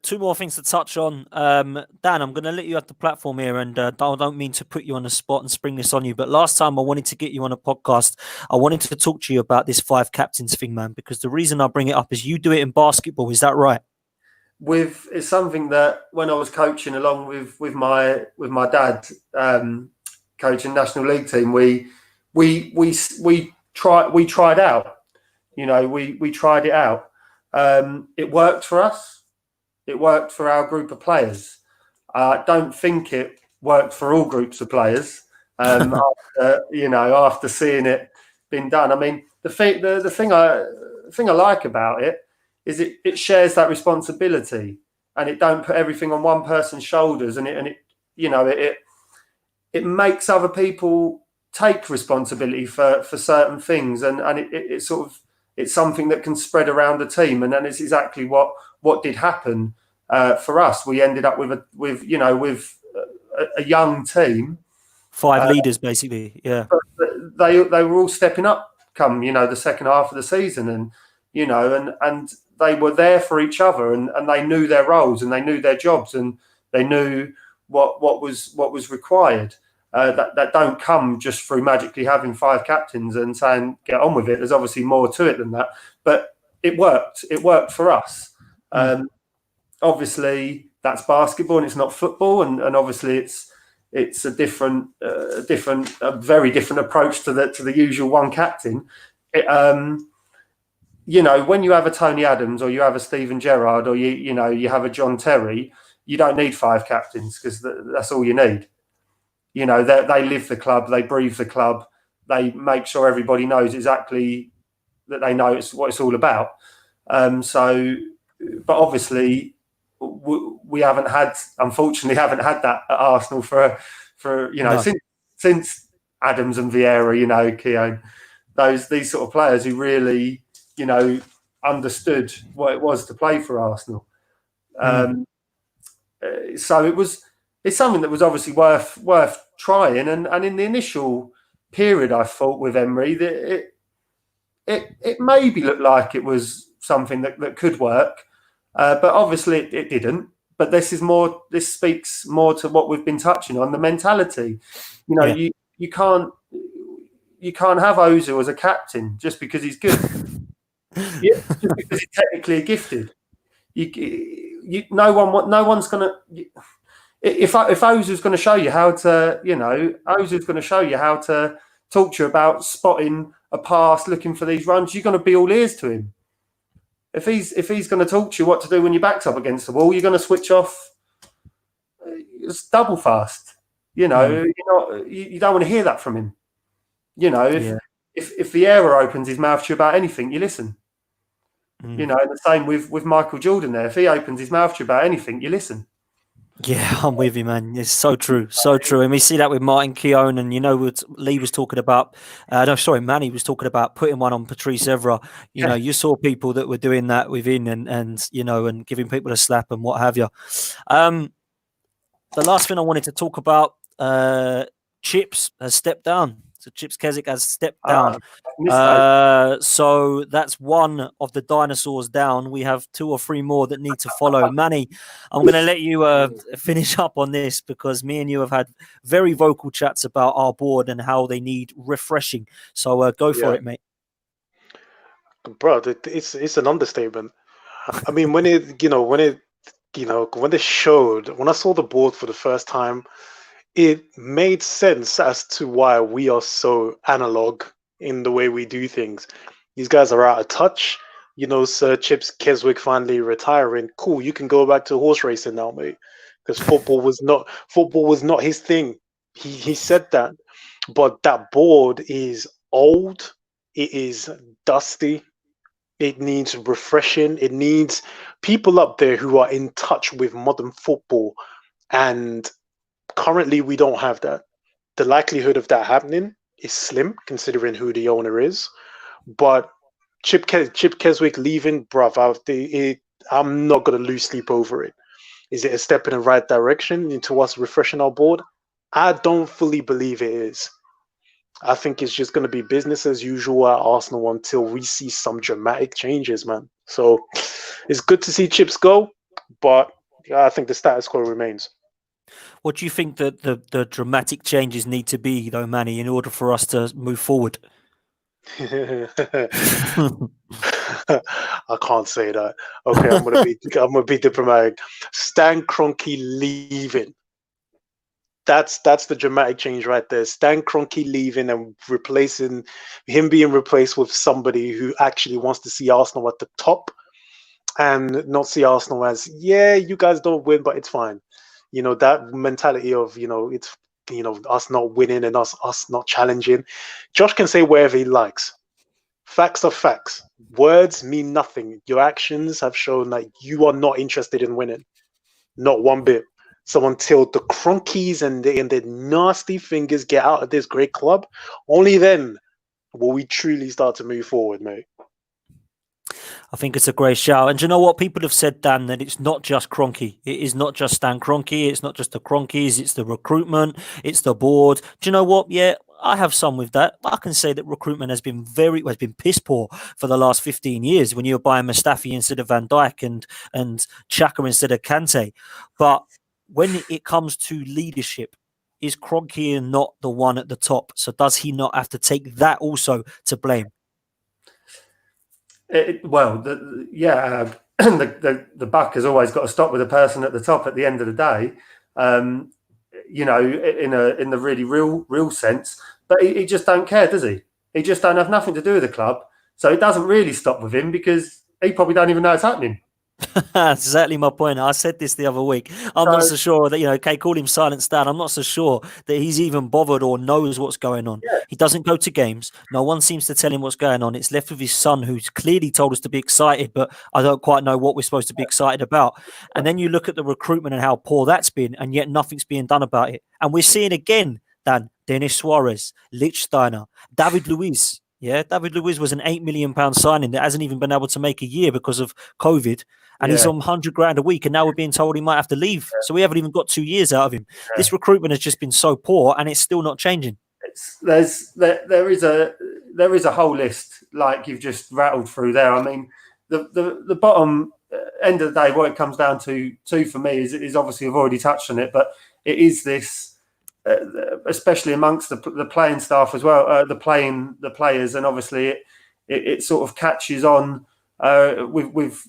Two more things to touch on. Dan, I'm going to let you have the platform here, and I don't mean to put you on the spot and spring this on you, but last time I wanted to get you on a podcast, I wanted to talk to you about this 5 captains thing, man, because the reason I bring it up is you do it in basketball. Is that right? It's something that when I was coaching along with my dad, coaching National League team, we tried out. We tried it out. It worked for us. It worked for our group of players. I don't think it worked for all groups of players. After seeing it been done. I mean, the thing I like about it is it shares that responsibility, and it don't put everything on one person's shoulders, and it makes other people take responsibility for certain things, and it sort of. It's something that can spread around the team, and then it's exactly what did happen for us. We ended up with a young team, 5 leaders basically. Yeah, they were all stepping up come the second half of the season, and and they were there for each other, and they knew their roles and they knew their jobs and they knew what was required. that don't come just through magically having 5 captains and saying get on with it. There's obviously more to it than that, but it worked. It worked for us. Obviously, that's basketball and it's not football, and obviously it's a very different approach to the usual one captain. When you have a Tony Adams or you have a Steven Gerrard or you have a John Terry, you don't need 5 captains because that's all you need. They live the club, they breathe the club, they make sure everybody knows exactly that they know what it's all about. But obviously we unfortunately haven't had that at Arsenal for since Adams and Vieira, Keown, these sort of players who really understood what it was to play for Arsenal. So it's something that was obviously worth trying, and in the initial period, I thought with Emery that it maybe looked like it was something that could work, but obviously it didn't. But this speaks more to what we've been touching on, the mentality. You can't have Özil as a captain just because he's good. Just because he's technically gifted. No one's gonna. If Ozil's going to show you how to, Ozil's going to show you how to talk to you about spotting a pass, looking for these runs, you're going to be all ears to him. If he's going to talk to you what to do when your back's up against the wall, you're going to switch off. It's double fast. You don't want to hear that from him. If the error opens his mouth to you about anything, you listen. And the same with Michael Jordan there. If he opens his mouth to you about anything, you listen. Yeah, I'm with you, man. It's so true, so true. And we see that with Martin Keown, and Lee was talking about. Manny was talking about putting one on Patrice Evra. You saw people that were doing that within, and giving people a slap and what have you. The last thing I wanted to talk about, Chips has stepped down. So Chips Keswick has stepped down. So that's one of the dinosaurs down. We have 2 or 3 more that need to follow. Manny, I'm going to let you finish up on this because me and you have had very vocal chats about our board and how they need refreshing. So go for it, mate. Bro, it's an understatement. I mean, when I saw the board for the first time, it made sense as to why we are so analog in the way we do things. These guys are out of touch. Sir Chips Keswick finally retiring. Cool, you can go back to horse racing now, mate. Because football was not his thing. He said that. But that board is old. It is dusty. It needs refreshing. It needs people up there who are in touch with modern football. And currently, we don't have that. The likelihood of that happening is slim, considering who the owner is. But Chip Keswick leaving, bruv, I'm not going to lose sleep over it. Is it a step in the right direction into us refreshing our board? I don't fully believe it is. I think it's just going to be business as usual at Arsenal until we see some dramatic changes, man. So it's good to see Chips go, but I think the status quo remains. What do you think that the dramatic changes need to be, though, Manny, in order for us to move forward? I can't say that. Okay, I'm gonna be diplomatic. Stan Kroenke leaving. That's the dramatic change right there. Stan Kroenke leaving and being replaced with somebody who actually wants to see Arsenal at the top and not see Arsenal as, you guys don't win, but it's fine. That mentality of, it's, us not winning and us not challenging. Josh can say wherever he likes. Facts are facts. Words mean nothing. Your actions have shown that you are not interested in winning. Not one bit. So until the Kroenkes and the nasty fingers get out of this great club, only then will we truly start to move forward, mate. I think it's a great shout. And do you know what? People have said, Dan, that it's not just Kroenke. It is not just Stan Kroenke. It's not just the Kroenkes. It's the recruitment. It's the board. Do you know what? Yeah, I have some with that. I can say that recruitment has been piss poor for the last 15 years when you're buying Mustafi instead of Van Dijk and Xhaka instead of Kante. But when it comes to leadership, is Kroenke not the one at the top? So does he not have to take that also to blame? The buck has always got to stop with the person at the top at the end of the day, in the really real sense. But he just don't care, does he? He just don't have nothing to do with the club. So it doesn't really stop with him because he probably don't even know it's happening. That's exactly my point. I said this the other week. I'm not so sure that, call him Silent Stan. I'm not so sure that he's even bothered or knows what's going on. Yeah. He doesn't go to games. No one seems to tell him what's going on. It's left with his son, who's clearly told us to be excited, but I don't quite know what we're supposed to be excited about. And then you look at the recruitment and how poor that's been, and yet nothing's being done about it. And we're seeing again, Dan, Dennis Suarez, Lichtsteiner, David Luiz. Yeah, David Luiz was an £8 million signing that hasn't even been able to make a year because of COVID. And he's on 100 grand a week. And now we're being told he might have to leave. Yeah. So we haven't even got 2 years out of him. Yeah. This recruitment has just been so poor and it's still not changing. There is a whole list like you've just rattled through there. I mean, the bottom end of the day, what it comes down to for me is obviously I've already touched on it, but it is this, especially amongst the playing staff as well, the players, and obviously it sort of catches on with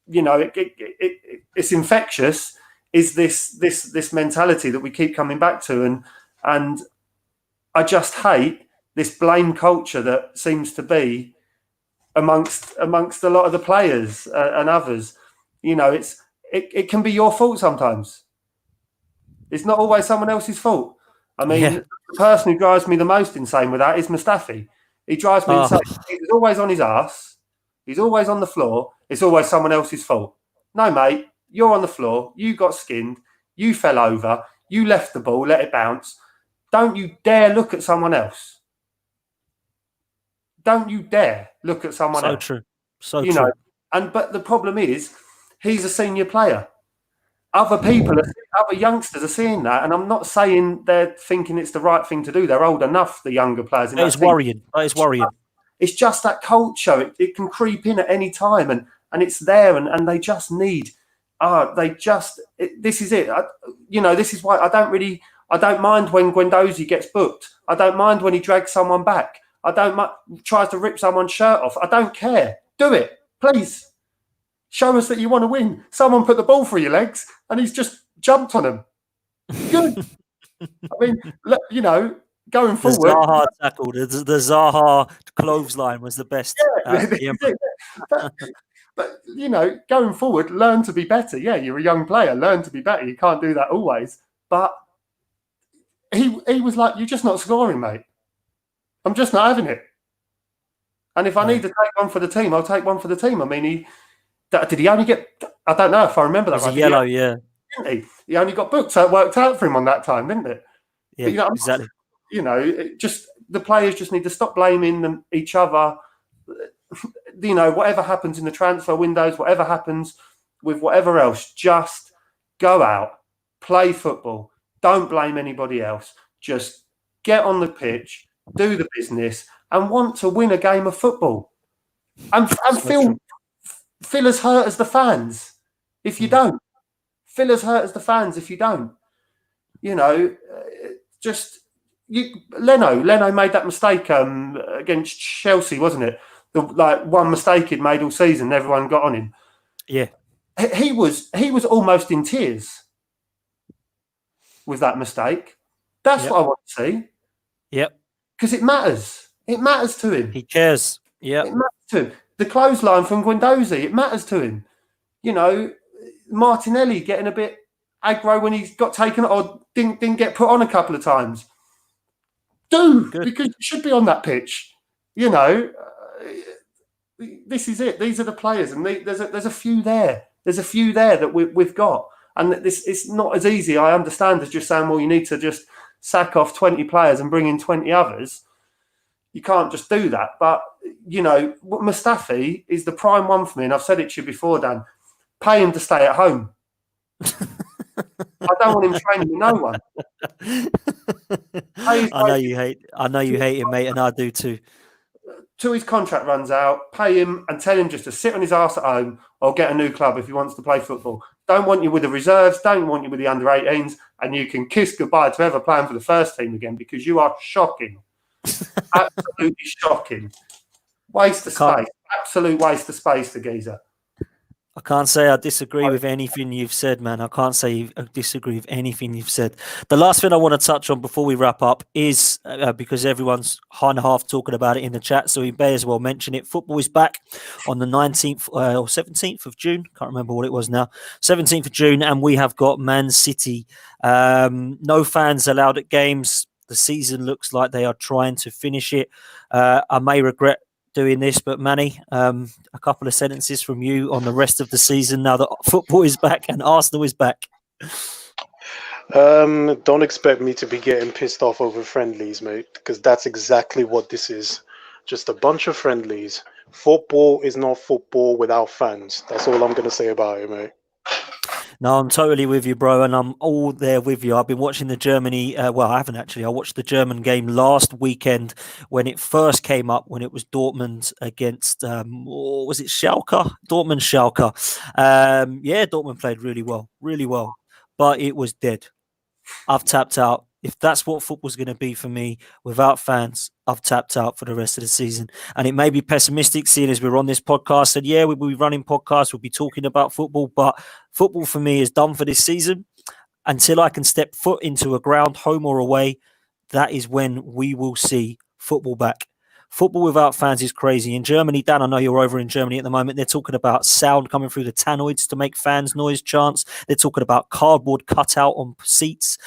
it's infectious. Is this mentality that we keep coming back to, and I just hate this blame culture that seems to be amongst a lot of the players and others. It can be your fault sometimes. It's not always someone else's fault. I mean, The person who drives me the most insane with that is Mustafi. He drives me insane. He's always on his ass. He's always on the floor. It's always someone else's fault. No, mate, you're on the floor. You got skinned. You fell over. You left the ball, let it bounce. Don't you dare look at someone else. Don't you dare look at someone else. So true. But the problem is, he's a senior player. Other youngsters are seeing that, and I'm not saying they're thinking it's the right thing to do. They're old enough, the younger players. That is worrying. It's just that culture. It can creep in at any time, and it's there, and they just need. This is it. This is why I don't mind when Guendouzi gets booked. I don't mind when he drags someone back. Tries to rip someone's shirt off. I don't care. Do it, please. Show us that you want to win. Someone put the ball through your legs, and he's just jumped on him. Good. I mean, going forward. The Zaha tackle, the Zaha clothesline was the best. But going forward, learn to be better. Yeah, you're a young player. Learn to be better. You can't do that always. But he was like, "You're just not scoring, mate. I'm just not having it. And if I need to take one for the team, I'll take one for the team." I mean, did he only get? I don't know if I remember that. It was yellow, yeah. Didn't he? He only got booked, so it worked out for him on that time, didn't it? Yeah, but, exactly. Just the players just need to stop blaming each other. Whatever happens in the transfer windows, whatever happens with whatever else, just go out, play football. Don't blame anybody else. Just get on the pitch, do the business, and want to win a game of football. And feel as hurt as the fans if you don't. Feel as hurt as the fans if you don't. Leno made that mistake against Chelsea, wasn't it? One mistake he'd made all season, everyone got on him. Yeah. He was almost in tears with that mistake. That's what I want to see. Yep. Because it matters. It matters to him. He cares. Yeah. It matters to him. The clothesline from Guendouzi, it matters to him. Martinelli getting a bit aggro when he got taken or didn't get put on a couple of times. Because you should be on that pitch. This is it. These are the players, and there's a few there. There's a few there that we've got, and it's not as easy. I understand as just saying, well, you need to just sack off 20 players and bring in 20 others. You can't just do that. But Mustafi is the prime one for me, and I've said it to you before, Dan. Pay him to stay at home. I don't want him training with no one. I know you hate him, mate, and I do too. Till his contract runs out, pay him and tell him just to sit on his arse at home or get a new club if he wants to play football. Don't want you with the reserves. Don't want you with the under-18s. And you can kiss goodbye to ever playing for the first team again because you are shocking. Absolutely shocking. Waste of space. Absolute waste of space, the geezer. I can't say I disagree with anything you've said, man. I can't say I disagree with anything you've said. The last thing I want to touch on before we wrap up is, because everyone's kind of half talking about it in the chat, so we may as well mention it. Football is back on the 19th or 17th of June. Can't remember what it was now. 17th of June, and we have got Man City. No fans allowed at games. The season looks like they are trying to finish it. I may regret doing this, but Manny, a couple of sentences from you on the rest of the season now that football is back and Arsenal is back. Don't expect me to be getting pissed off over friendlies, mate, because that's exactly what this is. Just a bunch of friendlies. Football is not football without fans. That's all I'm going to say about it, mate. No, I'm totally with you, bro, and I'm all there with you. I've been watching the Germany. Well, I haven't actually. I watched the German game last weekend when it first came up, when it was Dortmund against, was it Schalke? Schalke. Yeah, Dortmund played really well, but it was dead. I've tapped out. If that's what football's going to be for me, without fans, I've tapped out for the rest of the season. And it may be pessimistic, seeing as we're on this podcast. And yeah, we'll be running podcasts, we'll be talking about football, but football for me is done for this season. Until I can step foot into a ground, home or away, that is when we will see football back. Football without fans is crazy. In Germany, Dan, I know you're over in Germany at the moment. They're talking about sound coming through the tannoids to make fans noise chants. They're talking about cardboard cutout on seats.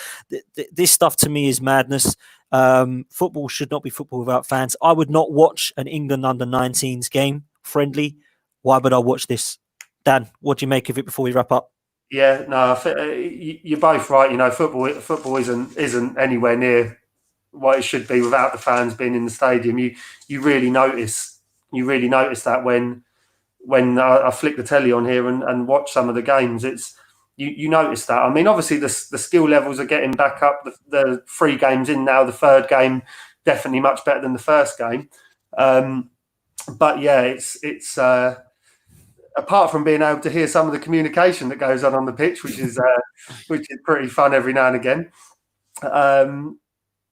This stuff to me is madness. Football should not be football without fans. I would not watch an England under-19s game friendly. Why would I watch this? Dan, what do you make of it before we wrap up? Yeah, no, you're both right. You know, football isn't anywhere near what it should be without the fans being in the stadium. You really notice that when I flick the telly on here and watch some of the games. It's you notice that. I mean, obviously the skill levels are getting back up. The 3 games in now, the third game definitely much better than the first game. But yeah, it's apart from being able to hear some of the communication that goes on the pitch, which is pretty fun every now and again.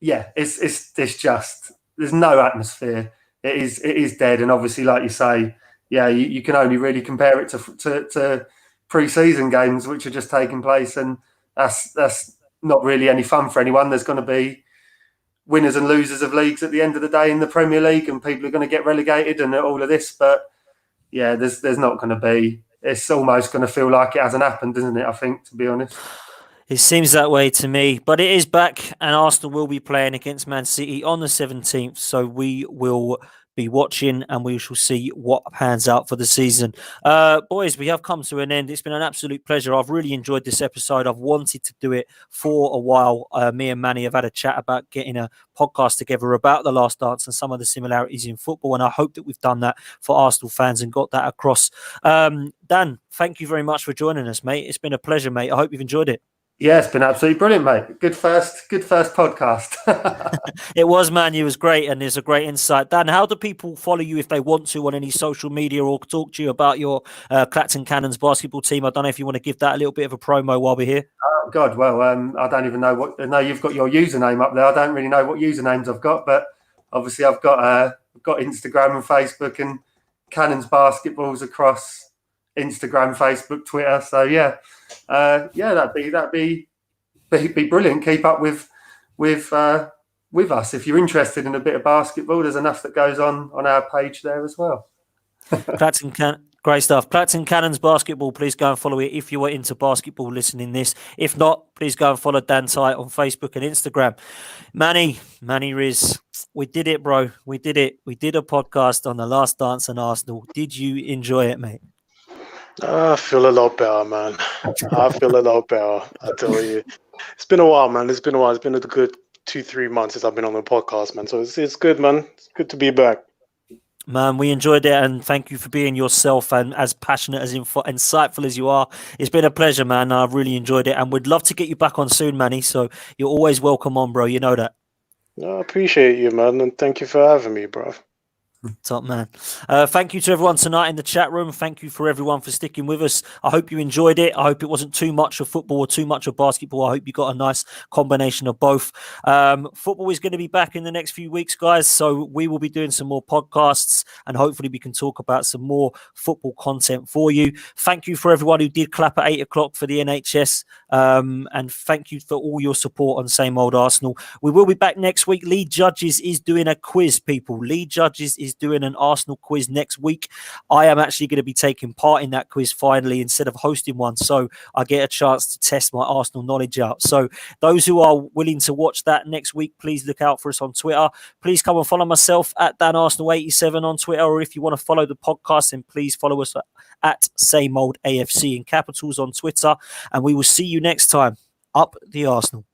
Yeah, it's just there's no atmosphere. It is dead, and obviously, like you say, yeah, you can only really compare it to pre-season games, which are just taking place, and that's not really any fun for anyone. There's going to be winners and losers of leagues at the end of the day in the Premier League, and people are going to get relegated and all of this. But yeah, there's not going to be. It's almost going to feel like it hasn't happened, isn't it? I think, to be honest. It seems that way to me, but it is back, and Arsenal will be playing against Man City on the 17th, so we will be watching and we shall see what pans out for the season. Boys, we have come to an end. It's been an absolute pleasure. I've really enjoyed this episode. I've wanted to do it for a while. Me and Manny have had a chat about getting a podcast together about The Last Dance and some of the similarities in football, and I hope that we've done that for Arsenal fans and got that across. Dan, thank you very much for joining us, mate. It's been a pleasure, mate. I hope you've enjoyed it. Yeah, it's been absolutely brilliant, mate. Good first podcast. It was, man. It was great, and there's a great insight. Dan, how do people follow you if they want to on any social media or talk to you about your Clacton Cannons basketball team? I don't know if you want to give that a little bit of a promo while we're here. Oh, God, well, I don't even know what. I know you've got your username up there. I don't really know what usernames I've got, but obviously I've got Instagram and Facebook, and Cannons basketballs across Instagram, Facebook, Twitter. So yeah, that'd be brilliant. Keep up with us if you're interested in a bit of basketball. There's enough that goes on our page there as well. Great stuff. Clacton Cannons basketball. Please go and follow it if you are into basketball. Listening this, if not, please go and follow Dan Tite on Facebook and Instagram. Manny Riz, we did it, bro. We did it. We did a podcast on The Last Dance and Arsenal. Did you enjoy it, mate? I feel a lot better, man. I feel a lot better. I tell you, it's been a while, man. It's been a good 2-3 months since I've been on the podcast, man. So it's good, man. It's good to be back. Man, we enjoyed it, and thank you for being yourself and as passionate, as insightful as you are. It's been a pleasure, man. I've really enjoyed it, and we'd love to get you back on soon, Manny. So you're always welcome on, bro. You know that. I appreciate you, man, and thank you for having me, bro. Top man. Thank you to everyone tonight in the chat room. Thank you for everyone for sticking with us. I hope you enjoyed it. I hope it wasn't too much of football or too much of basketball. I hope you got a nice combination of both. Football is going to be back in the next few weeks, guys. So we will be doing some more podcasts and hopefully we can talk about some more football content for you. Thank you for everyone who did clap at 8 o'clock for the NHS. And thank you for all your support on Same Old Arsenal. We will be back next week. Lee Judges is doing a quiz, people. Lee Judges is doing an Arsenal quiz next week. I am actually going to be taking part in that quiz finally instead of hosting one, so I get a chance to test my Arsenal knowledge out. So those who are willing to watch that next week, please look out for us on Twitter. Please come and follow myself at DanArsenal87 on Twitter, or if you want to follow the podcast, then please follow us at Same Old AFC in capitals on Twitter, and we will see you next time. Up the Arsenal.